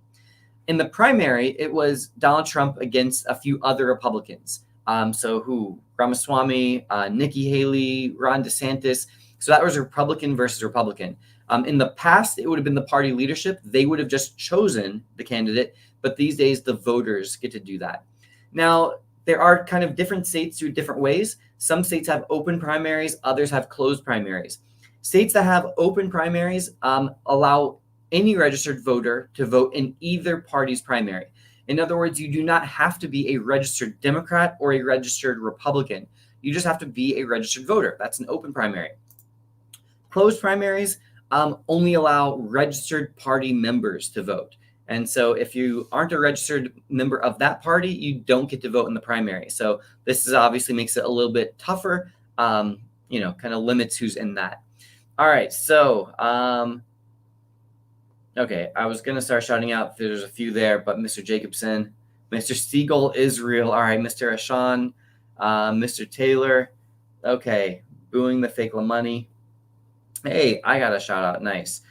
In the primary, it was Donald Trump against a few other Republicans. So who? Ramaswamy, Nikki Haley, Ron DeSantis. So that was Republican versus Republican. In the past, it would have been the party leadership. They would have just chosen the candidate. But these days, the voters get to do that. Now, there are kind of different states do it different ways. Some states have open primaries. Others have closed primaries. States that have open primaries allow any registered voter to vote in either party's primary. In other words, you do not have to be a registered Democrat or a registered Republican. You just have to be a registered voter. That's an open primary. Closed primaries only allow registered party members to vote. And so if you aren't a registered member of that party, you don't get to vote in the primary. So this is obviously makes it a little bit tougher, kind of limits who's in that. All right, so okay, I was going to start shouting out. There's a few there, but Mr. Jacobson, Mr. Siegel, Israel. All right, Mr. Ashan, Mr. Taylor. Okay, booing the fake money. Hey, I got a shout out. Nice.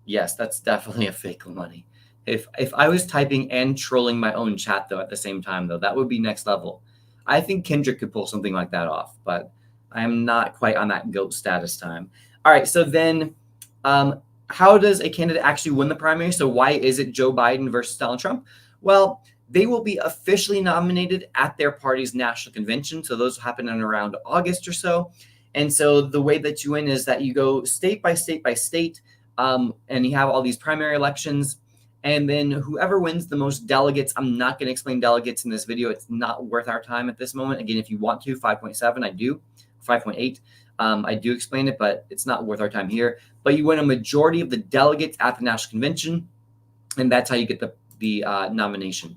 Yes, that's definitely a fake money. If I was typing and trolling my own chat, though, at the same time, though, that would be next level. I think Kendrick could pull something like that off, but I am not quite on that GOAT status time. All right, so then how does a candidate actually win the primary? So why is it Joe Biden versus Donald Trump? Well, they will be officially nominated at their party's national convention. So those will happen in around August or so. And so the way that you win is that you go state by state by state, and you have all these primary elections. And then whoever wins the most delegates, I'm not going to explain delegates in this video. It's not worth our time at this moment. Again, if you want to, 5.7, I do. 5.8. I do explain it, but it's not worth our time here. But you win a majority of the delegates at the national convention, and that's how you get the nomination.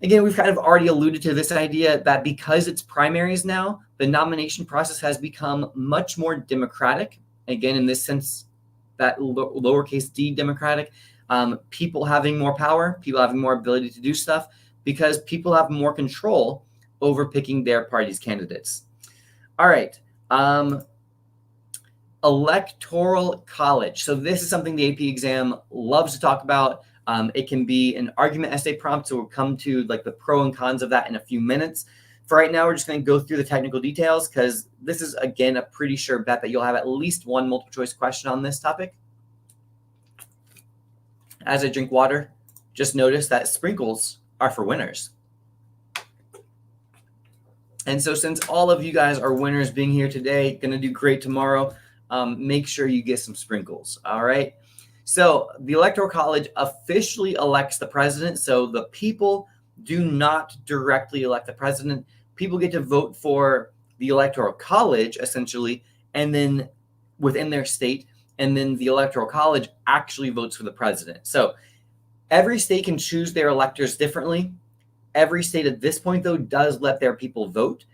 Again, we've kind of already alluded to this idea that because it's primaries now, the nomination process has become much more democratic. Again, in this sense, that lowercase d democratic, people having more power, people having more ability to do stuff because people have more control over picking their party's candidates. All right. Electoral College. So this is something the AP exam loves to talk about. It can be an argument essay prompt, so we'll come to like the pro and cons of that in a few minutes. For right now, we're just going to go through the technical details because this is, again, a pretty sure bet that you'll have at least one multiple choice question on this topic. As I drink water, just notice that sprinkles are for winners. And so since all of you guys are winners being here today, going to do great tomorrow, make sure you get some sprinkles, all right? So the Electoral College officially elects the president. So the people do not directly elect the president. People get to vote for the Electoral College, essentially, and then within their state, and then the Electoral College actually votes for the president. So every state can choose their electors differently. Every state at this point, though, does let their people vote.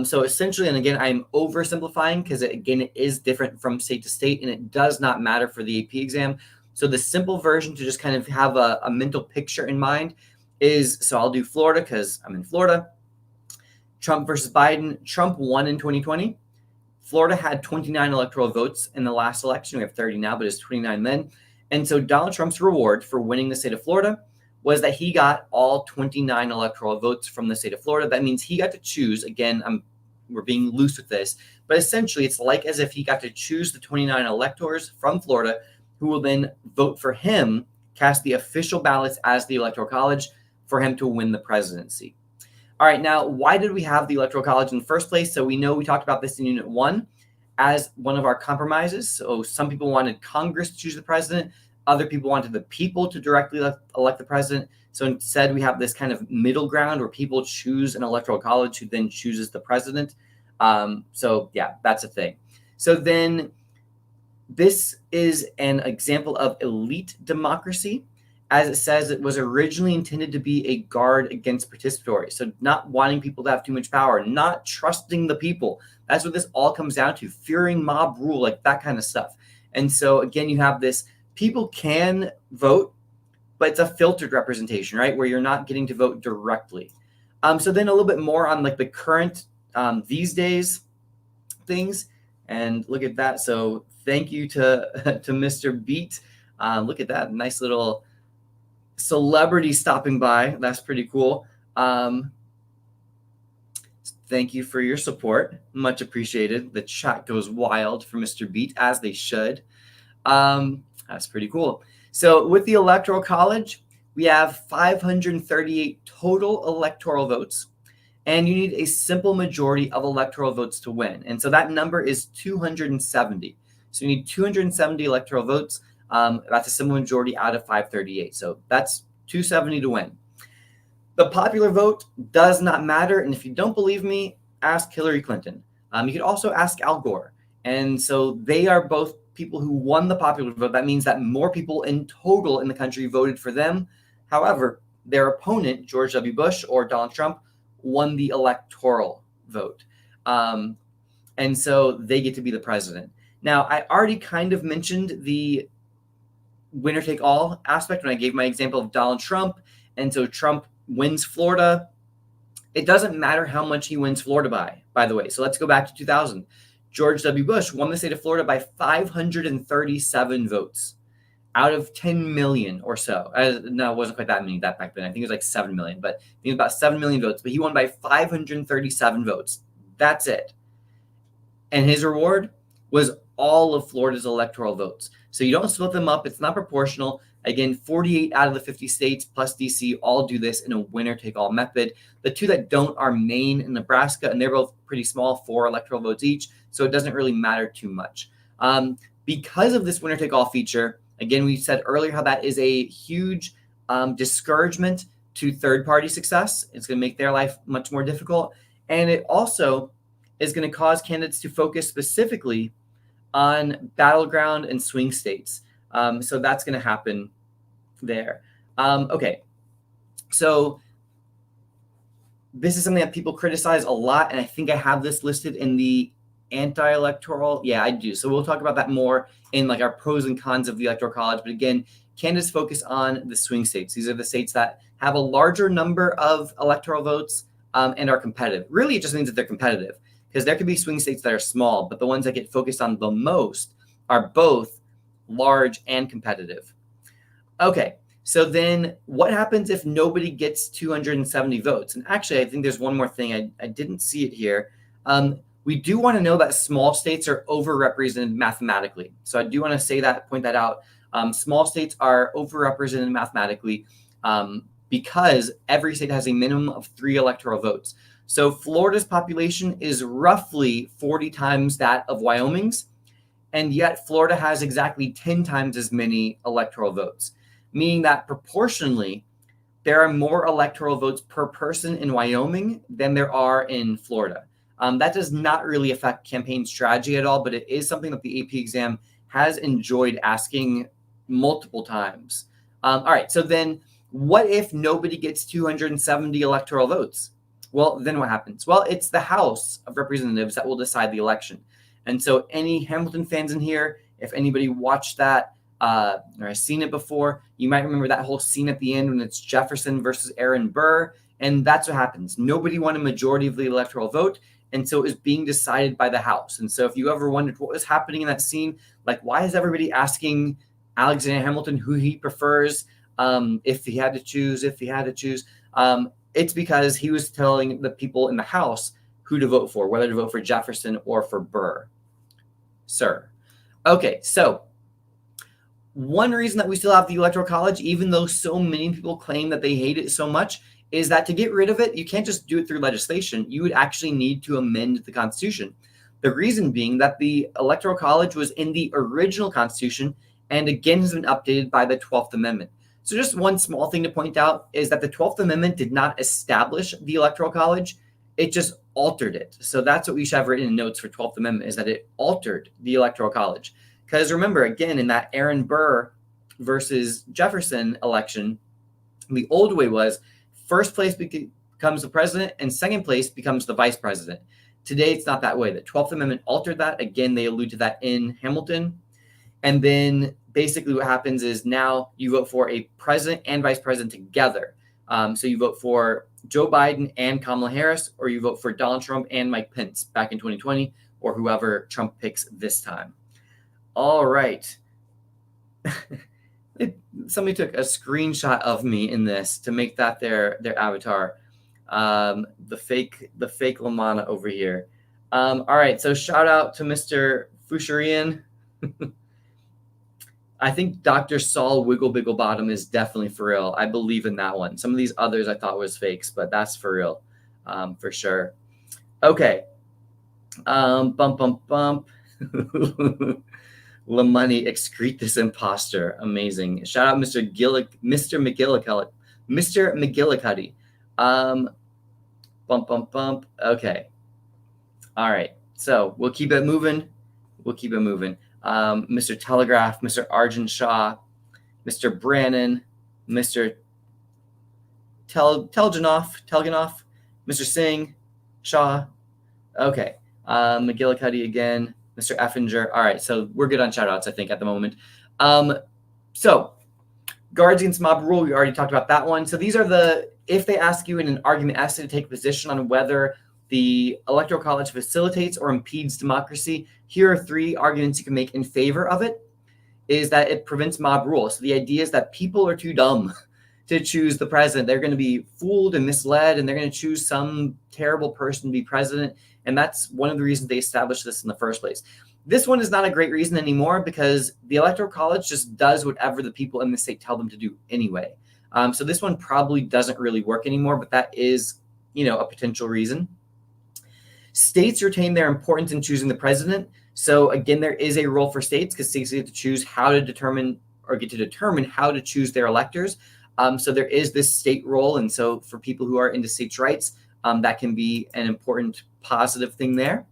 So essentially, and again, I'm oversimplifying because, it is different from state to state, and it does not matter for the AP exam. So the simple version to just kind of have a mental picture in mind is, so I'll do Florida because I'm in Florida. Trump versus Biden. Trump won in 2020. Florida had 29 electoral votes in the last election. We have 30 now, but it's 29 then. And so Donald Trump's reward for winning the state of Florida was that he got all 29 electoral votes from the state of Florida. That means he got to choose, again, we're being loose with this, but essentially it's like as if he got to choose the 29 electors from Florida who will then vote for him, cast the official ballots as the Electoral College for him to win the presidency. All right, now, why did we have the Electoral College in the first place? So we know we talked about this in Unit 1 as one of our compromises. So some people wanted Congress to choose the president. Other people wanted the people to directly elect the president. So instead, we have this kind of middle ground where people choose an electoral college who then chooses the president. So yeah, that's a thing. So then this is an example of elite democracy. As it says, it was originally intended to be a guard against participatory. So not wanting people to have too much power, not trusting the people. That's what this all comes down to, fearing mob rule, like that kind of stuff. And so again, you have this, people can vote, but it's a filtered representation, right? Where you're not getting to vote directly. So then a little bit more on like the current these days things. And look at that. So thank you to Mr. Beat. Look at that nice little celebrity stopping by. That's pretty cool. Thank you for your support. Much appreciated. The chat goes wild for Mr. Beat, as they should. That's pretty cool. So with the Electoral College, we have 538 total electoral votes, and you need a simple majority of electoral votes to win. And so that number is 270. So you need 270 electoral votes. That's a simple majority out of 538. So that's 270 to win. The popular vote does not matter. And if you don't believe me, ask Hillary Clinton. You could also ask Al Gore. And so they are both people who won the popular vote. That means that more people in total in the country voted for them. However, their opponent, George W. Bush or Donald Trump, won the electoral vote. And so they get to be the president. Now, I already kind of mentioned the winner take all aspect when I gave my example of Donald Trump. And so Trump wins Florida. It doesn't matter how much he wins Florida by the way. So let's go back to 2000. George W. Bush won the state of Florida by 537 votes out of 10 million or so. No, it wasn't quite that many back then. I think it was like 7 million, but I think it was about 7 million votes. But he won by 537 votes. That's it. And his reward was all of Florida's electoral votes. So you don't split them up. It's not proportional. Again, 48 out of the 50 states plus DC all do this in a winner-take-all method. The two that don't are Maine and Nebraska, and they're both pretty small, 4 electoral votes each, so it doesn't really matter too much. Because of this winner-take-all feature, again, we said earlier how that is a huge discouragement to third-party success. It's going to make their life much more difficult, and it also is going to cause candidates to focus specifically on battleground and swing states. So that's going to happen there. Okay, so this is something that people criticize a lot, and I think I have this listed in the anti-electoral. Yeah, I do. So we'll talk about that more in like our pros and cons of the Electoral College. But again, candidates focus on the swing states. These are the states that have a larger number of electoral votes and are competitive. Really, it just means that they're competitive, because there could be swing states that are small, but the ones that get focused on the most are both large and competitive. Okay, so then what happens if nobody gets 270 votes? And actually, I think there's one more thing. I didn't see it here. We do want to know that small states are overrepresented mathematically. So I do want to say that, point that out. Small states are overrepresented mathematically because every state has a minimum of 3 electoral votes. So Florida's population is roughly 40 times that of Wyoming's, and yet Florida has exactly 10 times as many electoral votes, meaning that proportionally, there are more electoral votes per person in Wyoming than there are in Florida. That does not really affect campaign strategy at all, but it is something that the AP exam has enjoyed asking multiple times. All right, so then what if nobody gets 270 electoral votes? Well, then what happens? Well, it's the House of Representatives that will decide the election. And so any Hamilton fans in here, if anybody watched that or has seen it before, you might remember that whole scene at the end when it's Jefferson versus Aaron Burr. And that's what happens. Nobody won a majority of the electoral vote. And so it was being decided by the House. And so if you ever wondered what was happening in that scene, like why is everybody asking Alexander Hamilton who he prefers if he had to choose, it's because he was telling the people in the House who to vote for, whether to vote for Jefferson or for Burr. Sir. Okay, so one reason that we still have the Electoral College, even though so many people claim that they hate it so much, is that to get rid of it, you can't just do it through legislation. You would actually need to amend the Constitution. The reason being that the Electoral College was in the original Constitution and again has been updated by the 12th Amendment. So just one small thing to point out is that the 12th Amendment did not establish the Electoral College. It just altered it. So that's what we should have written in notes for 12th Amendment, is that it altered the Electoral College. Because remember, again, in that Aaron Burr versus Jefferson election, the old way was first place becomes the president and second place becomes the vice president. Today, it's not that way. The 12th Amendment altered that. Again, they allude to that in Hamilton. And then basically what happens is now you vote for a president and vice president together. So you vote for Joe Biden and Kamala Harris, or you vote for Donald Trump and Mike Pence back in 2020, or whoever Trump picks this time. All right. Somebody took a screenshot of me in this to make that their avatar. The fake Lamana over here. All right, so shout out to Mr. Fusharian. I think Dr. Saul Wiggle Biggle Bottom is definitely for real. I believe in that one. Some of these others I thought was fakes, but that's for real, for sure. Okay. Bump. LaMoney, excrete this imposter. Amazing. Shout out Mr. McGillicuddy. Bump. Okay. All right. So we'll keep it moving. Mr. Telegraph, Mr. Arjun Shah, Mr. Brannon, Mr. Telganoff, Mr. Singh, Shah. Okay. McGillicuddy again, Mr. Effinger. All right. So we're good on shout outs, I think, at the moment. So guards against mob rule, we already talked about that one. So these are if they ask you in an argument essay to take a position on whether the Electoral College facilitates or impedes democracy, here are 3 arguments you can make in favor of it. Is that it prevents mob rule. So the idea is that people are too dumb to choose the president. They're going to be fooled and misled, and they're going to choose some terrible person to be president. And that's one of the reasons they established this in the first place. This one is not a great reason anymore because the Electoral College just does whatever the people in the state tell them to do anyway. So this one probably doesn't really work anymore, but that is, a potential reason. States retain their importance in choosing the president. So again, there is a role for states because states get to choose how to determine how to choose their electors. So there is this state role. And so for people who are into states' rights, that can be an important positive thing there.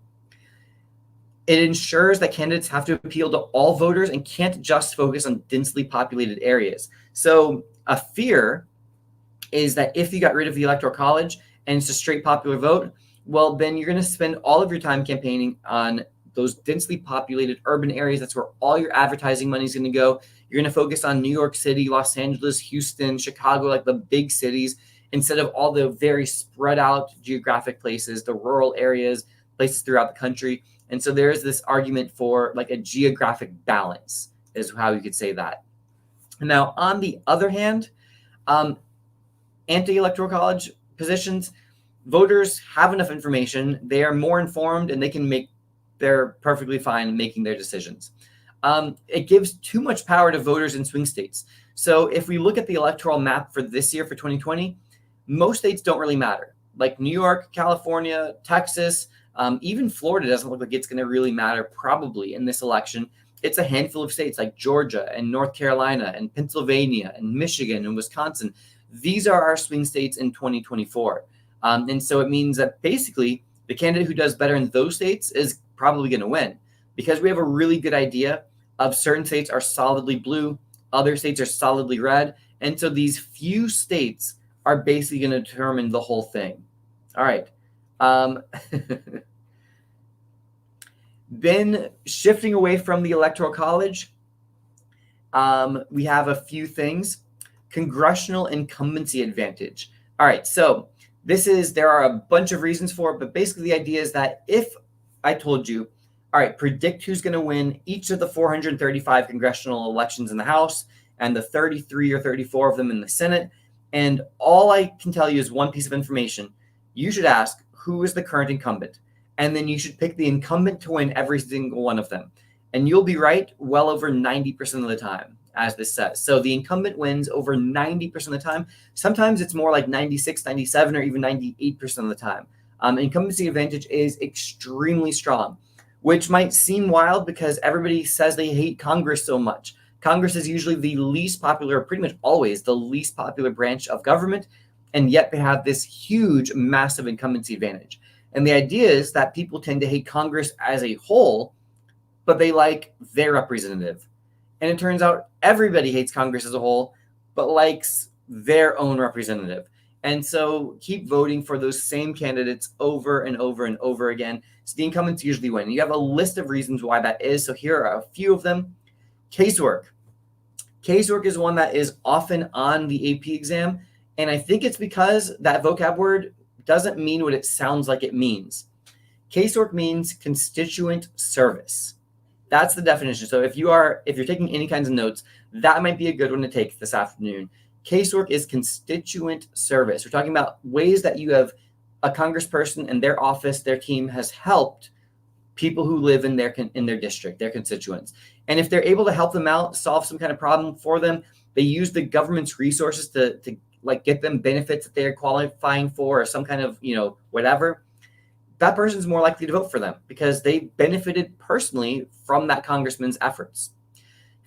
It ensures that candidates have to appeal to all voters and can't just focus on densely populated areas. So a fear is that if you got rid of the Electoral College and it's a straight popular vote, well, then you're going to spend all of your time campaigning on those densely populated urban areas. That's where all your advertising money is going to go. You're going to focus on New York City, Los Angeles, Houston, Chicago, like the big cities, instead of all the very spread out geographic places, the rural areas, places throughout the country. And so there is this argument for like a geographic balance is how you could say that. Now, on the other hand, anti-electoral college positions, voters have enough information. They are more informed and they're perfectly fine making their decisions. It gives too much power to voters in swing states. So if we look at the electoral map for this year, for 2020, most states don't really matter. Like New York, California, Texas, even Florida doesn't look like it's going to really matter probably in this election. It's a handful of states like Georgia and North Carolina and Pennsylvania and Michigan and Wisconsin. These are our swing states in 2024. And so it means that basically the candidate who does better in those states is probably going to win because we have a really good idea of certain states are solidly blue, other states are solidly red. And so these few states are basically going to determine the whole thing. All right. Then shifting away from the Electoral College, we have a few things. Congressional incumbency advantage. All right, so there are a bunch of reasons for it, but basically the idea is that if I told you, all right, predict who's going to win each of the 435 congressional elections in the House and the 33 or 34 of them in the Senate. And all I can tell you is one piece of information. You should ask, who is the current incumbent? And then you should pick the incumbent to win every single one of them. And you'll be right well over 90% of the time, as this says. So the incumbent wins over 90% of the time. Sometimes it's more like 96, 97, or even 98% of the time. Incumbency advantage is extremely strong, which might seem wild because everybody says they hate Congress so much. Congress is usually the least popular, pretty much always the least popular branch of government, and yet they have this huge, massive incumbency advantage. And the idea is that people tend to hate Congress as a whole, but they like their representative. And it turns out everybody hates Congress as a whole, but likes their own representative. And so keep voting for those same candidates over and over and over again. So the incumbents usually win. You have a list of reasons why that is. So here are a few of them. Casework. Casework is one that is often on the AP exam. And I think it's because that vocab word doesn't mean what it sounds like it means. Casework means constituent service. That's the definition. So if you're taking any kinds of notes, that might be a good one to take this afternoon. Casework is constituent service. We're talking about ways that you have a congressperson and their office, their team has helped people who live in their district, their constituents. And if they're able to help them out, solve some kind of problem for them, they use the government's resources to like get them benefits that they're qualifying for or some kind of, whatever. That person's more likely to vote for them because they benefited personally from that congressman's efforts.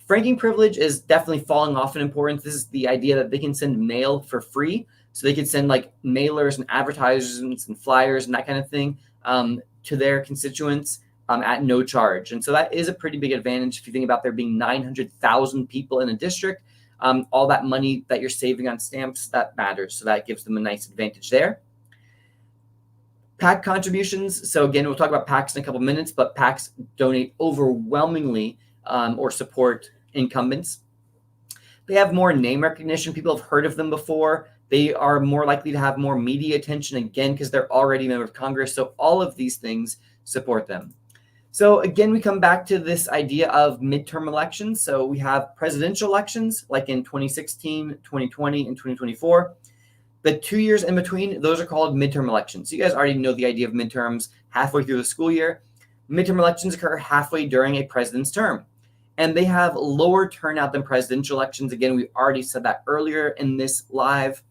Franking privilege is definitely falling off in importance. This is the idea that they can send mail for free. So they could send like mailers and advertisements and flyers and that kind of thing to their constituents at no charge. And so that is a pretty big advantage if you think about there being 900,000 people in a district. All that money that you're saving on stamps, that matters. So that gives them a nice advantage there. PAC contributions. So again, we'll talk about PACs in a couple minutes, but PACs donate overwhelmingly or support incumbents. They have more name recognition. People have heard of them before. They are more likely to have more media attention, again, because they're already a member of Congress. So all of these things support them. So again, we come back to this idea of midterm elections. So we have presidential elections like in 2016, 2020, and 2024. The 2 years in between, those are called midterm elections. So you guys already know the idea of midterms halfway through the school year. Midterm elections occur halfway during a president's term. And they have lower turnout than presidential elections. Again, we already said that earlier in this live.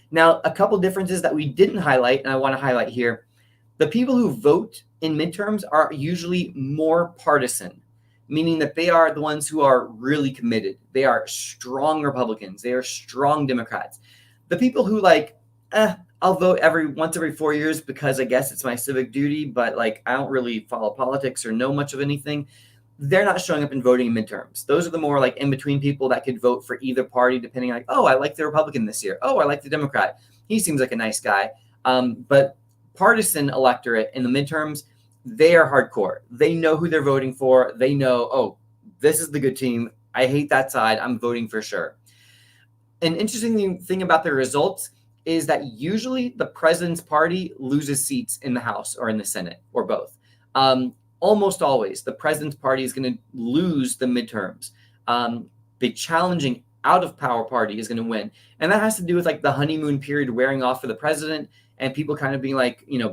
Now, a couple differences that we didn't highlight, and I want to highlight here. The people who vote in midterms are usually more partisan, meaning that they are the ones who are really committed. They are strong Republicans. They are strong Democrats. The people who I'll vote once every 4 years because I guess it's my civic duty, but I don't really follow politics or know much of anything. They're not showing up and voting in midterms. Those are the more in-between people that could vote for either party, depending on I like the Republican this year. Oh, I like the Democrat. He seems like a nice guy. But partisan electorate in the midterms, they are hardcore. They know who they're voting for. They know, this is the good team. I hate that side. I'm voting for sure. An interesting thing about the results is that usually the president's party loses seats in the House or in the Senate or both. Almost always, the president's party is going to lose the midterms. The challenging out-of-power party is going to win. And that has to do with the honeymoon period wearing off for the president and people kind of being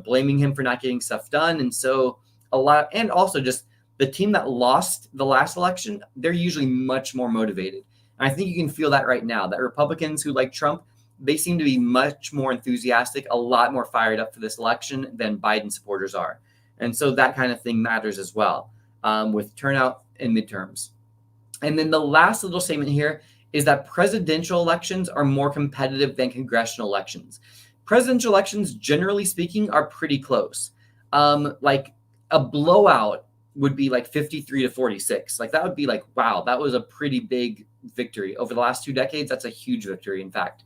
blaming him for not getting stuff done. And so and also just the team that lost the last election, they're usually much more motivated. And I think you can feel that right now, that Republicans who like Trump, they seem to be much more enthusiastic, a lot more fired up for this election than Biden supporters are. And so that kind of thing matters as well with turnout in midterms. And then the last little statement here is that presidential elections are more competitive than congressional elections. Presidential elections, generally speaking, are pretty close. A blowout would be 53 to 46. That would be wow, that was a pretty big victory. Over the last 2 decades, that's a huge victory, in fact.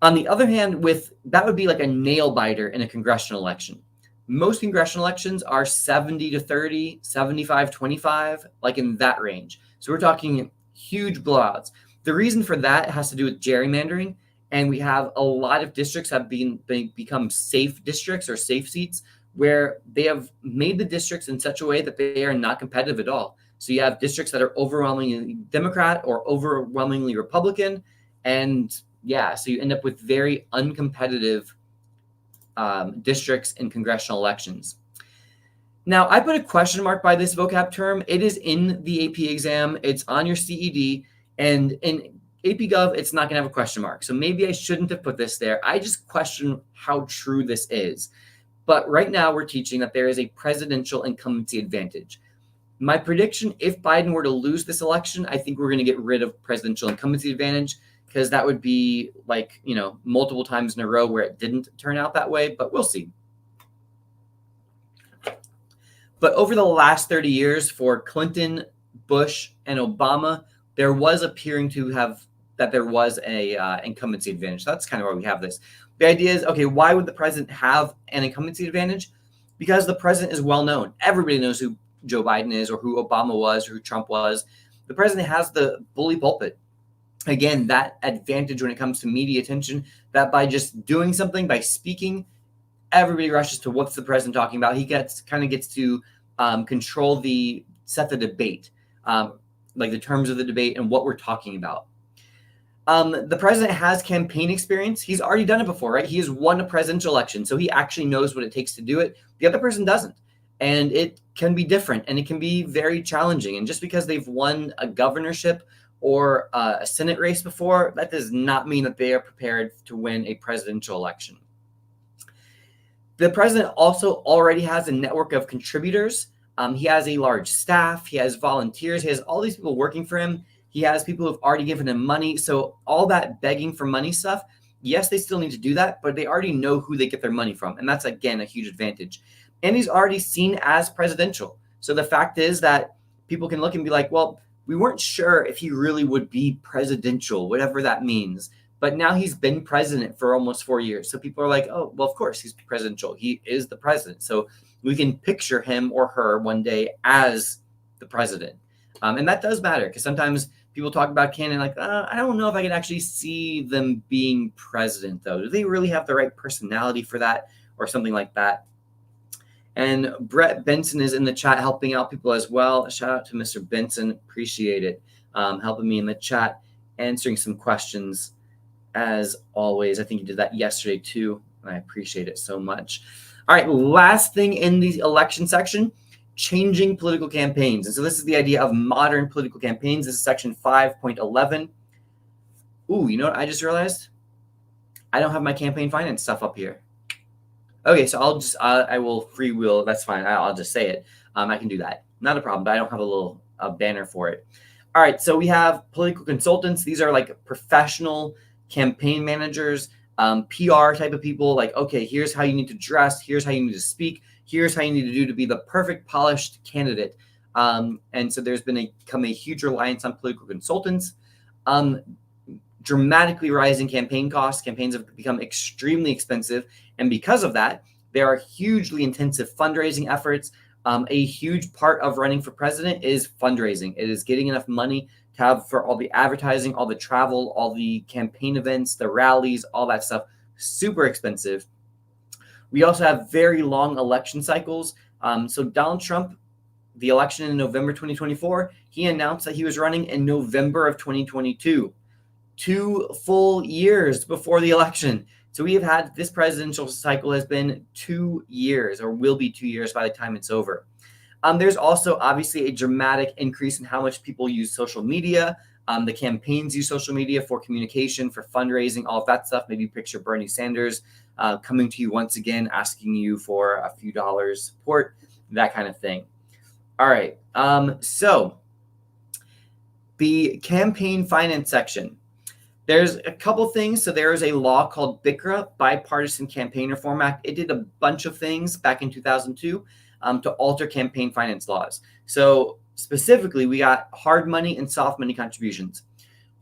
On the other hand, that would be a nail biter in a congressional election. Most congressional elections are 70 to 30, 75, 25, in that range. So we're talking huge blowouts. The reason for that has to do with gerrymandering. And we have a lot of districts have become safe districts or safe seats where they have made the districts in such a way that they are not competitive at all. So you have districts that are overwhelmingly Democrat or overwhelmingly Republican. And yeah, so you end up with very uncompetitive districts in congressional elections. Now, I put a question mark by this vocab term. It is in the AP exam. It's on your CED. And in AP Gov, it's not going to have a question mark. So maybe I shouldn't have put this there. I just question how true this is. But right now, we're teaching that there is a presidential incumbency advantage. My prediction, if Biden were to lose this election, I think we're going to get rid of presidential incumbency advantage, because that would be like, multiple times in a row where it didn't turn out that way, but we'll see. But over the last 30 years for Clinton, Bush, and Obama, there was appearing to have that there was a incumbency advantage. That's kind of why we have this. The idea is, okay, why would the president have an incumbency advantage? Because the president is well known. Everybody knows who Joe Biden is, or who Obama was, or who Trump was. The president has the bully pulpit. Again, that advantage when it comes to media attention, that by just doing something, by speaking, everybody rushes to what's the president talking about. He gets to control set the debate, like the terms of the debate and what we're talking about. The president has campaign experience. He's already done it before, right? He has won a presidential election, so he actually knows what it takes to do it. The other person doesn't. And it can be different, and it can be very challenging. And just because they've won a governorship or a Senate race before, that does not mean that they are prepared to win a presidential election. The president also already has a network of contributors. He has a large staff. He has volunteers. He has all these people working for him. He has people who have already given him money. So all that begging for money stuff, yes, they still need to do that, but they already know who they get their money from. And that's, again, a huge advantage. And he's already seen as presidential. So the fact is that people can look and be like, well, we weren't sure if he really would be presidential, whatever that means. But now he's been president for almost 4 years. So people are like, oh, well, of course he's presidential. He is the president. So we can picture him or her one day as the president. And that does matter, because sometimes people talk about candidate like, I don't know if I can actually see them being president, though. Do they really have the right personality for that, or something like that? And Brett Benson is in the chat helping out people as well. Shout out to Mr. Benson. Appreciate it. Helping me in the chat, answering some questions as always. I think you did that yesterday too, and I appreciate it so much. All right, last thing in the election section, changing political campaigns. And so this is the idea of modern political campaigns. This is section 5.11. Ooh, you know what I just realized? I don't have my campaign finance stuff up here. Okay, so I will freewheel. That's fine. I'll just say it. I can do that. Not a problem, but I don't have a banner for it. All right, so we have political consultants. These are like professional campaign managers, PR type of people. Like, okay, here's how you need to dress. Here's how you need to speak. Here's how you need to do to be the perfect polished candidate. And so there's become a huge reliance on political consultants. Dramatically rising campaign costs. Campaigns have become extremely expensive. And because of that, there are hugely intensive fundraising efforts. A huge part of running for president is fundraising. It is getting enough money to have for all the advertising, all the travel, all the campaign events, the rallies, all that stuff. Super expensive. We also have very long election cycles. So Donald Trump, the election in November 2024, he announced that he was running in November of 2022. 2 full years before the election. So we have had, this presidential cycle has been 2 years, or will be 2 years by the time it's over. There's also obviously a dramatic increase in how much people use social media. The campaigns use social media for communication, for fundraising, all of that stuff. Maybe picture Bernie Sanders coming to you once again, asking you for a few dollars support, that kind of thing. All right. So the campaign finance section. There's a couple things. So there is a law called BICRA, Bipartisan Campaign Reform Act. It did a bunch of things back in 2002 to alter campaign finance laws. So specifically, we got hard money and soft money contributions.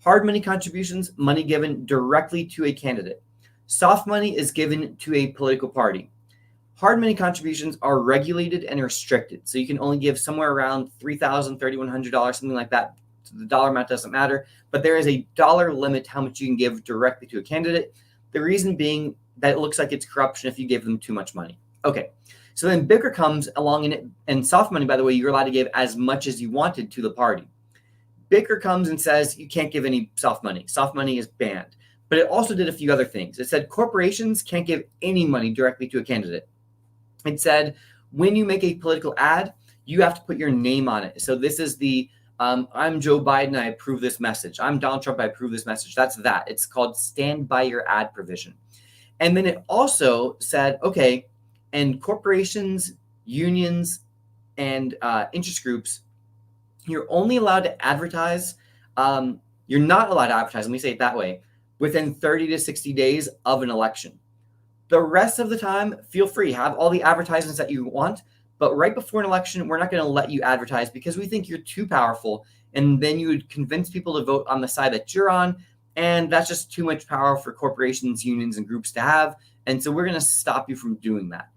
Hard money contributions, money given directly to a candidate. Soft money is given to a political party. Hard money contributions are regulated and restricted. So you can only give somewhere around $3,000, $3,100, something like that. So the dollar amount doesn't matter, but there is a dollar limit how much you can give directly to a candidate. The reason being that it looks like it's corruption if you give them too much money. Okay, So then BICR comes along in it, and soft money, by the way, you're allowed to give as much as you wanted to the party. BICR comes and says you can't give any soft money. Soft money is banned. But it also did a few other things. It said corporations can't give any money directly to a candidate. It said when you make a political ad, you have to put your name on it. So this is the I'm Joe Biden, I approve this message. I'm Donald Trump, I approve this message. That's that. It's called stand by your ad provision. And then it also said, okay, and corporations, unions, and interest groups, you're only allowed to advertise. You're not allowed to advertise, let me say it that way, within 30 to 60 days of an election. The rest of the time, feel free, have all the advertisements that you want. But right before an election, we're not going to let you advertise because we think you're too powerful. And then you would convince people to vote on the side that you're on. And that's just too much power for corporations, unions, and groups to have. And so we're going to stop you from doing that.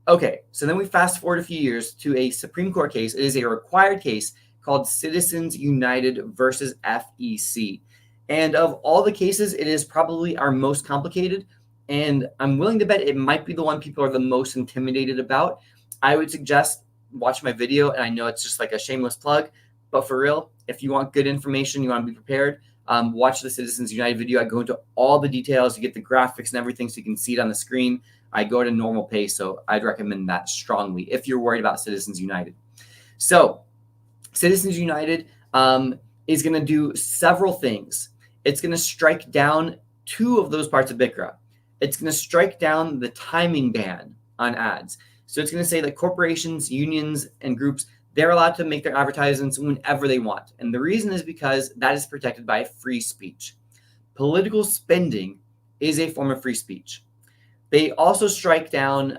Okay, so then we fast forward a few years to a Supreme Court case. It is a required case called Citizens United versus FEC. And of all the cases, it is probably our most complicated. And I'm willing to bet it might be the one people are the most intimidated about. I would suggest watch my video, and I know it's just like a shameless plug, but for real, if you want good information, you want to be prepared, watch the Citizens United video. I go into all the details. You get the graphics and everything so you can see it on the screen. I go at a normal pace, so I'd recommend that strongly if you're worried about Citizens United. So Citizens United is going to do several things. It's going to strike down two of those parts of BICRA. It's going to strike down the timing ban on ads. So it's going to say that corporations, unions, and groups, they're allowed to make their advertisements whenever they want. And the reason is because that is protected by free speech. Political spending is a form of free speech. They also strike down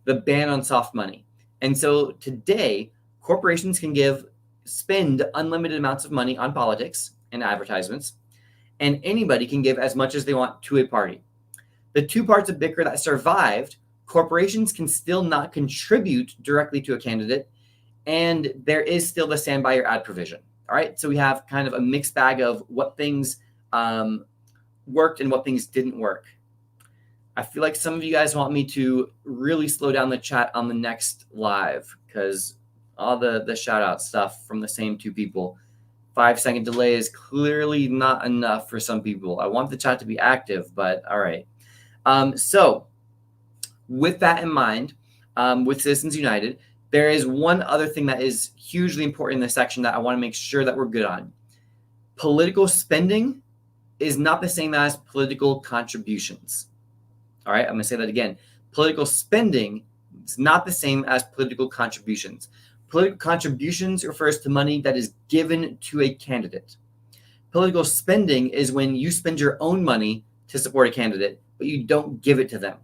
the ban on soft money. And so today, corporations can spend unlimited amounts of money on politics and advertisements, and anybody can give as much as they want to a party. The two parts of BICRA that survived, corporations can still not contribute directly to a candidate, and there is still the stand by your ad provision. All right, so we have kind of a mixed bag of what things worked and what things didn't work. I feel like some of you guys want me to really slow down the chat on the next live because all the shout out stuff from the same two people. 5-second delay is clearly not enough for some people. I want the chat to be active, but all right. So with that in mind, with Citizens United, there is one other thing that is hugely important in this section that I want to make sure that we're good on. Political spending is not the same as political contributions. All right, I'm going to say that again. Political spending is not the same as political contributions. Political contributions refers to money that is given to a candidate. Political spending is when you spend your own money to support a candidate, but you don't give it to them.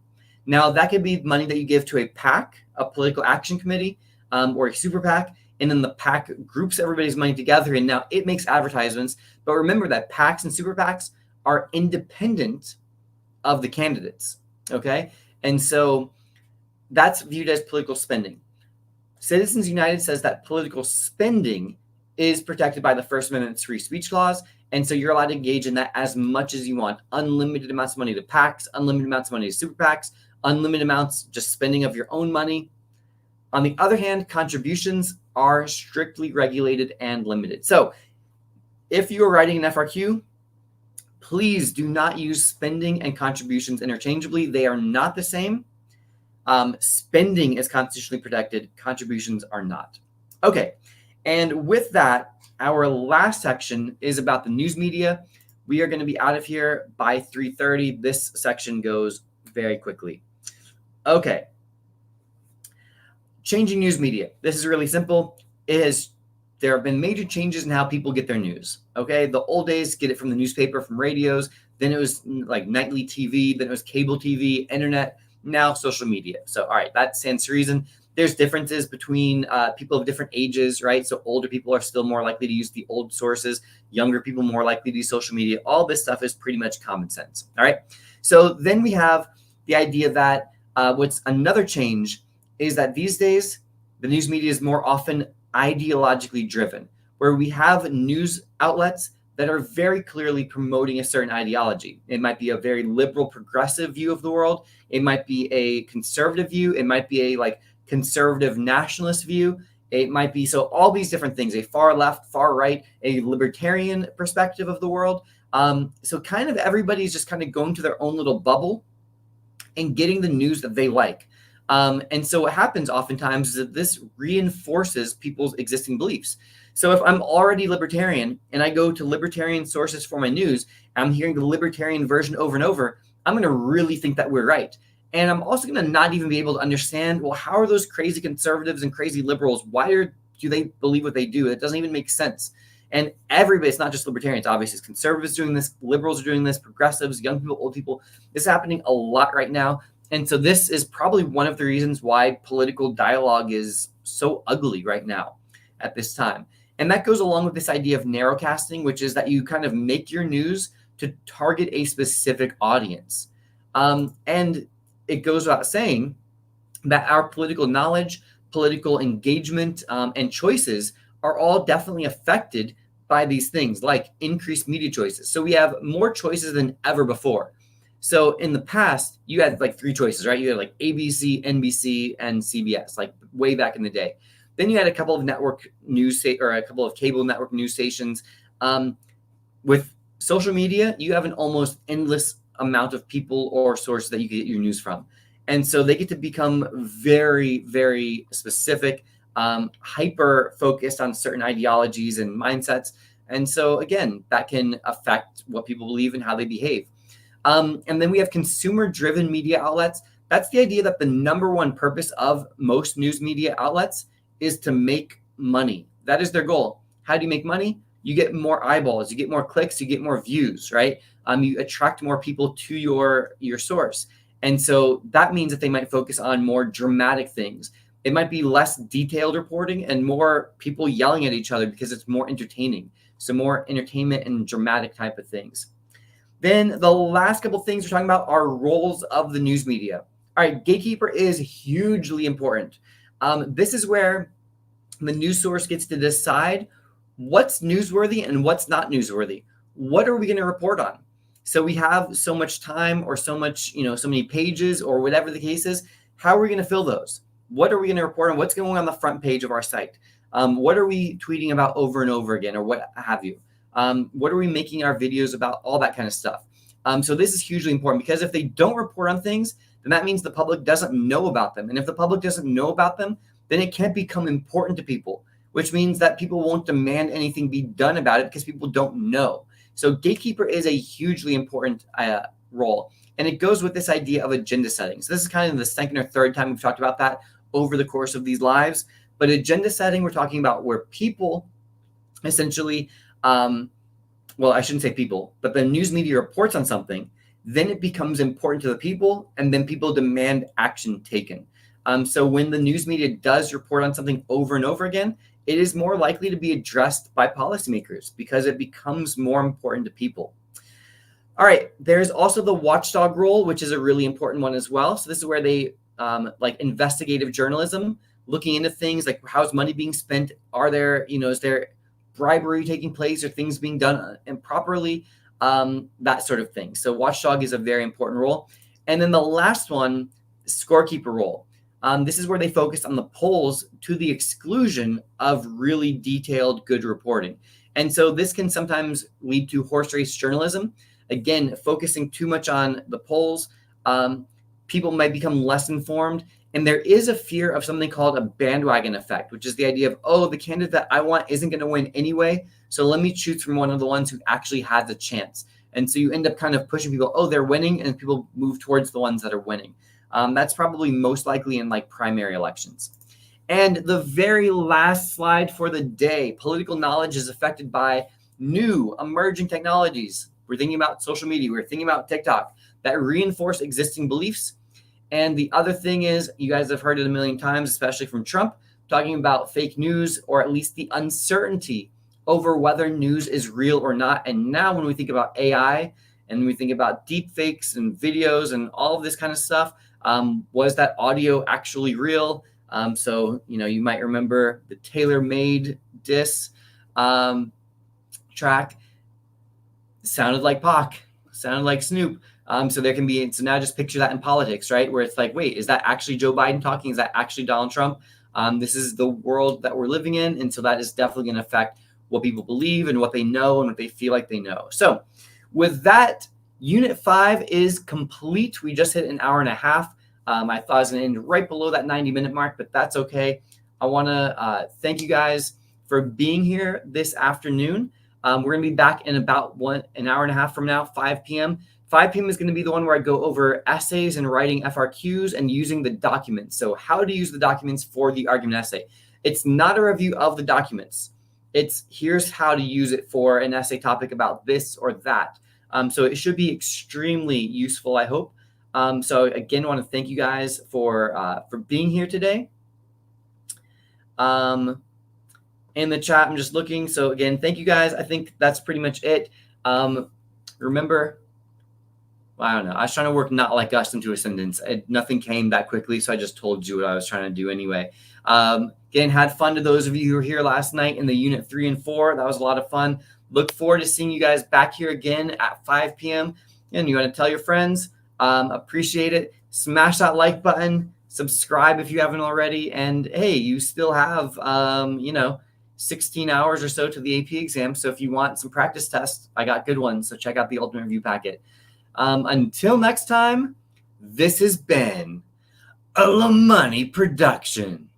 Now, that could be money that you give to a PAC, a political action committee, or a super PAC, and then the PAC groups everybody's money together, and now it makes advertisements. But remember that PACs and super PACs are independent of the candidates, okay? And so that's viewed as political spending. Citizens United says that political spending is protected by the First Amendment's free speech clause, and so you're allowed to engage in that as much as you want. Unlimited amounts of money to PACs, unlimited amounts of money to super PACs, unlimited amounts just spending of your own money. On the other hand, contributions are strictly regulated and limited. So if you are writing an FRQ, please do not use spending and contributions interchangeably. They are not the same. Spending is constitutionally protected. Contributions are not. Okay. And with that, our last section is about the news media. We are going to be out of here by 3:30. This section goes very quickly. Okay. Changing news media. This is really simple. There have been major changes in how people get their news. Okay. The old days, get it from the newspaper, from radios. Then it was like nightly TV. Then it was cable TV, internet, now social media. So, all right, that stands to reason. There's differences between people of different ages, right? So older people are still more likely to use the old sources. Younger people more likely to use social media. All this stuff is pretty much common sense. All right. So then we have the idea that what's another change is that these days, the news media is more often ideologically driven, where we have news outlets that are very clearly promoting a certain ideology. It might be a very liberal, progressive view of the world. It might be a conservative view. It might be a like conservative nationalist view. It might be, so all these different things, a far left, far right, a libertarian perspective of the world. So kind of everybody's just kind of going to their own little bubble and getting the news that they like. And so what happens oftentimes is that this reinforces people's existing beliefs. So if I'm already libertarian and I go to libertarian sources for my news, I'm hearing the libertarian version over and over, I'm going to really think that we're right. And I'm also going to not even be able to understand, well, how are those crazy conservatives and crazy liberals? Why do they believe what they do? It doesn't even make sense. And everybody, it's not just libertarians, obviously. It's conservatives doing this, liberals are doing this, progressives, young people, old people. This is happening a lot right now. And so this is probably one of the reasons why political dialogue is so ugly right now at this time. And that goes along with this idea of narrowcasting, which is that you kind of make your news to target a specific audience. And it goes without saying that our political knowledge, political engagement, and choices are all definitely affected by these things like increased media choices. So we have more choices than ever before. So in the past, you had like 3 choices, right? You had like ABC, NBC, and CBS, like way back in the day. Then you had a couple of network news or a couple of cable network news stations. With social media, you have an almost endless amount of people or sources that you can get your news from. And so they get to become very, very specific, hyper focused on certain ideologies and mindsets. And so again, that can affect what people believe and how they behave. And then we have consumer-driven media outlets. That's the idea that the number one purpose of most news media outlets is to make money. That is their goal. How do you make money? You get more eyeballs, you get more clicks, you get more views, right? You attract more people to your source. And so that means that they might focus on more dramatic things. It might be less detailed reporting and more people yelling at each other because it's more entertaining. So more entertainment and dramatic type of things. Then the last couple of things we're talking about are roles of the news media. All right, gatekeeper is hugely important. This is where the news source gets to decide what's newsworthy and what's not newsworthy. What are we going to report on? So we have so much time or so much, so many pages or whatever the case is. How are we going to fill those? What are we going to report on? What's going on the front page of our site? What are we tweeting about over and over again, or what have you? What are we making our videos about? All that kind of stuff. So this is hugely important because if they don't report on things, then that means the public doesn't know about them. And if the public doesn't know about them, then it can't become important to people, which means that people won't demand anything be done about it because people don't know. So gatekeeper is a hugely important role. And it goes with this idea of agenda setting. So this is kind of the second or third time we've talked about that over the course of these lives. But agenda setting, we're talking about where people essentially, well, I shouldn't say people, but the news media reports on something, then it becomes important to the people, and then people demand action taken. So when the news media does report on something over and over again, it is more likely to be addressed by policymakers because it becomes more important to people. All right, there's also the watchdog role, which is a really important one as well. So this is where they like investigative journalism, looking into things like how's money being spent? Are there, is there bribery taking place? Or things being done improperly? That sort of thing. So watchdog is a very important role. And then the last one, scorekeeper role. This is where they focus on the polls to the exclusion of really detailed, good reporting. And so this can sometimes lead to horse race journalism. Again, focusing too much on the polls, people might become less informed. And there is a fear of something called a bandwagon effect, which is the idea of, oh, the candidate that I want isn't going to win anyway. So let me choose from one of the ones who actually has a chance. And so you end up kind of pushing people, oh, they're winning, and people move towards the ones that are winning. That's probably most likely in like primary elections. And the very last slide for the day, political knowledge is affected by new emerging technologies. We're thinking about social media. We're thinking about TikTok that reinforce existing beliefs. And the other thing is, you guys have heard it a million times, especially from Trump, talking about fake news, or at least the uncertainty over whether news is real or not. And now when we think about AI and we think about deep fakes and videos and all of this kind of stuff, was that audio actually real? So, you might remember the tailor-made diss track. sounded like Pac, sounded like Snoop. So there can be, so now just picture that in politics, right? Where it's like, wait, is that actually Joe Biden talking? Is that actually Donald Trump? This is the world that we're living in. And so that is definitely going to affect what people believe and what they know and what they feel like they know. So with that, Unit 5 is complete. We just hit an hour and a half. I thought I was going to end right below that 90-minute mark, but that's okay. I want to thank you guys for being here this afternoon. We're going to be back in about an hour and a half from now, 5 p.m. 5 p.m. is going to be the one where I go over essays and writing FRQs and using the documents. So how to use the documents for the argument essay. It's not a review of the documents. It's here's how to use it for an essay topic about this or that. So it should be extremely useful, I hope. So again, I want to thank you guys for being here today. In the chat, I'm just looking. So again, thank you guys. I think that's pretty much it. Remember, I don't know. I was trying to work not like us into a sentence. Nothing came that quickly, so I just told you what I was trying to do anyway. Again, had fun to those of you who were here last night in the Unit 3 and 4. That was a lot of fun. Look forward to seeing you guys back here again at 5 p.m. And you want to tell your friends. Appreciate it. Smash that like button. Subscribe if you haven't already. And hey, you still have, 16 hours or so to the AP exam. So if you want some practice tests, I got good ones. So check out the Ultimate Review Packet. Until next time, this has been a La Money production.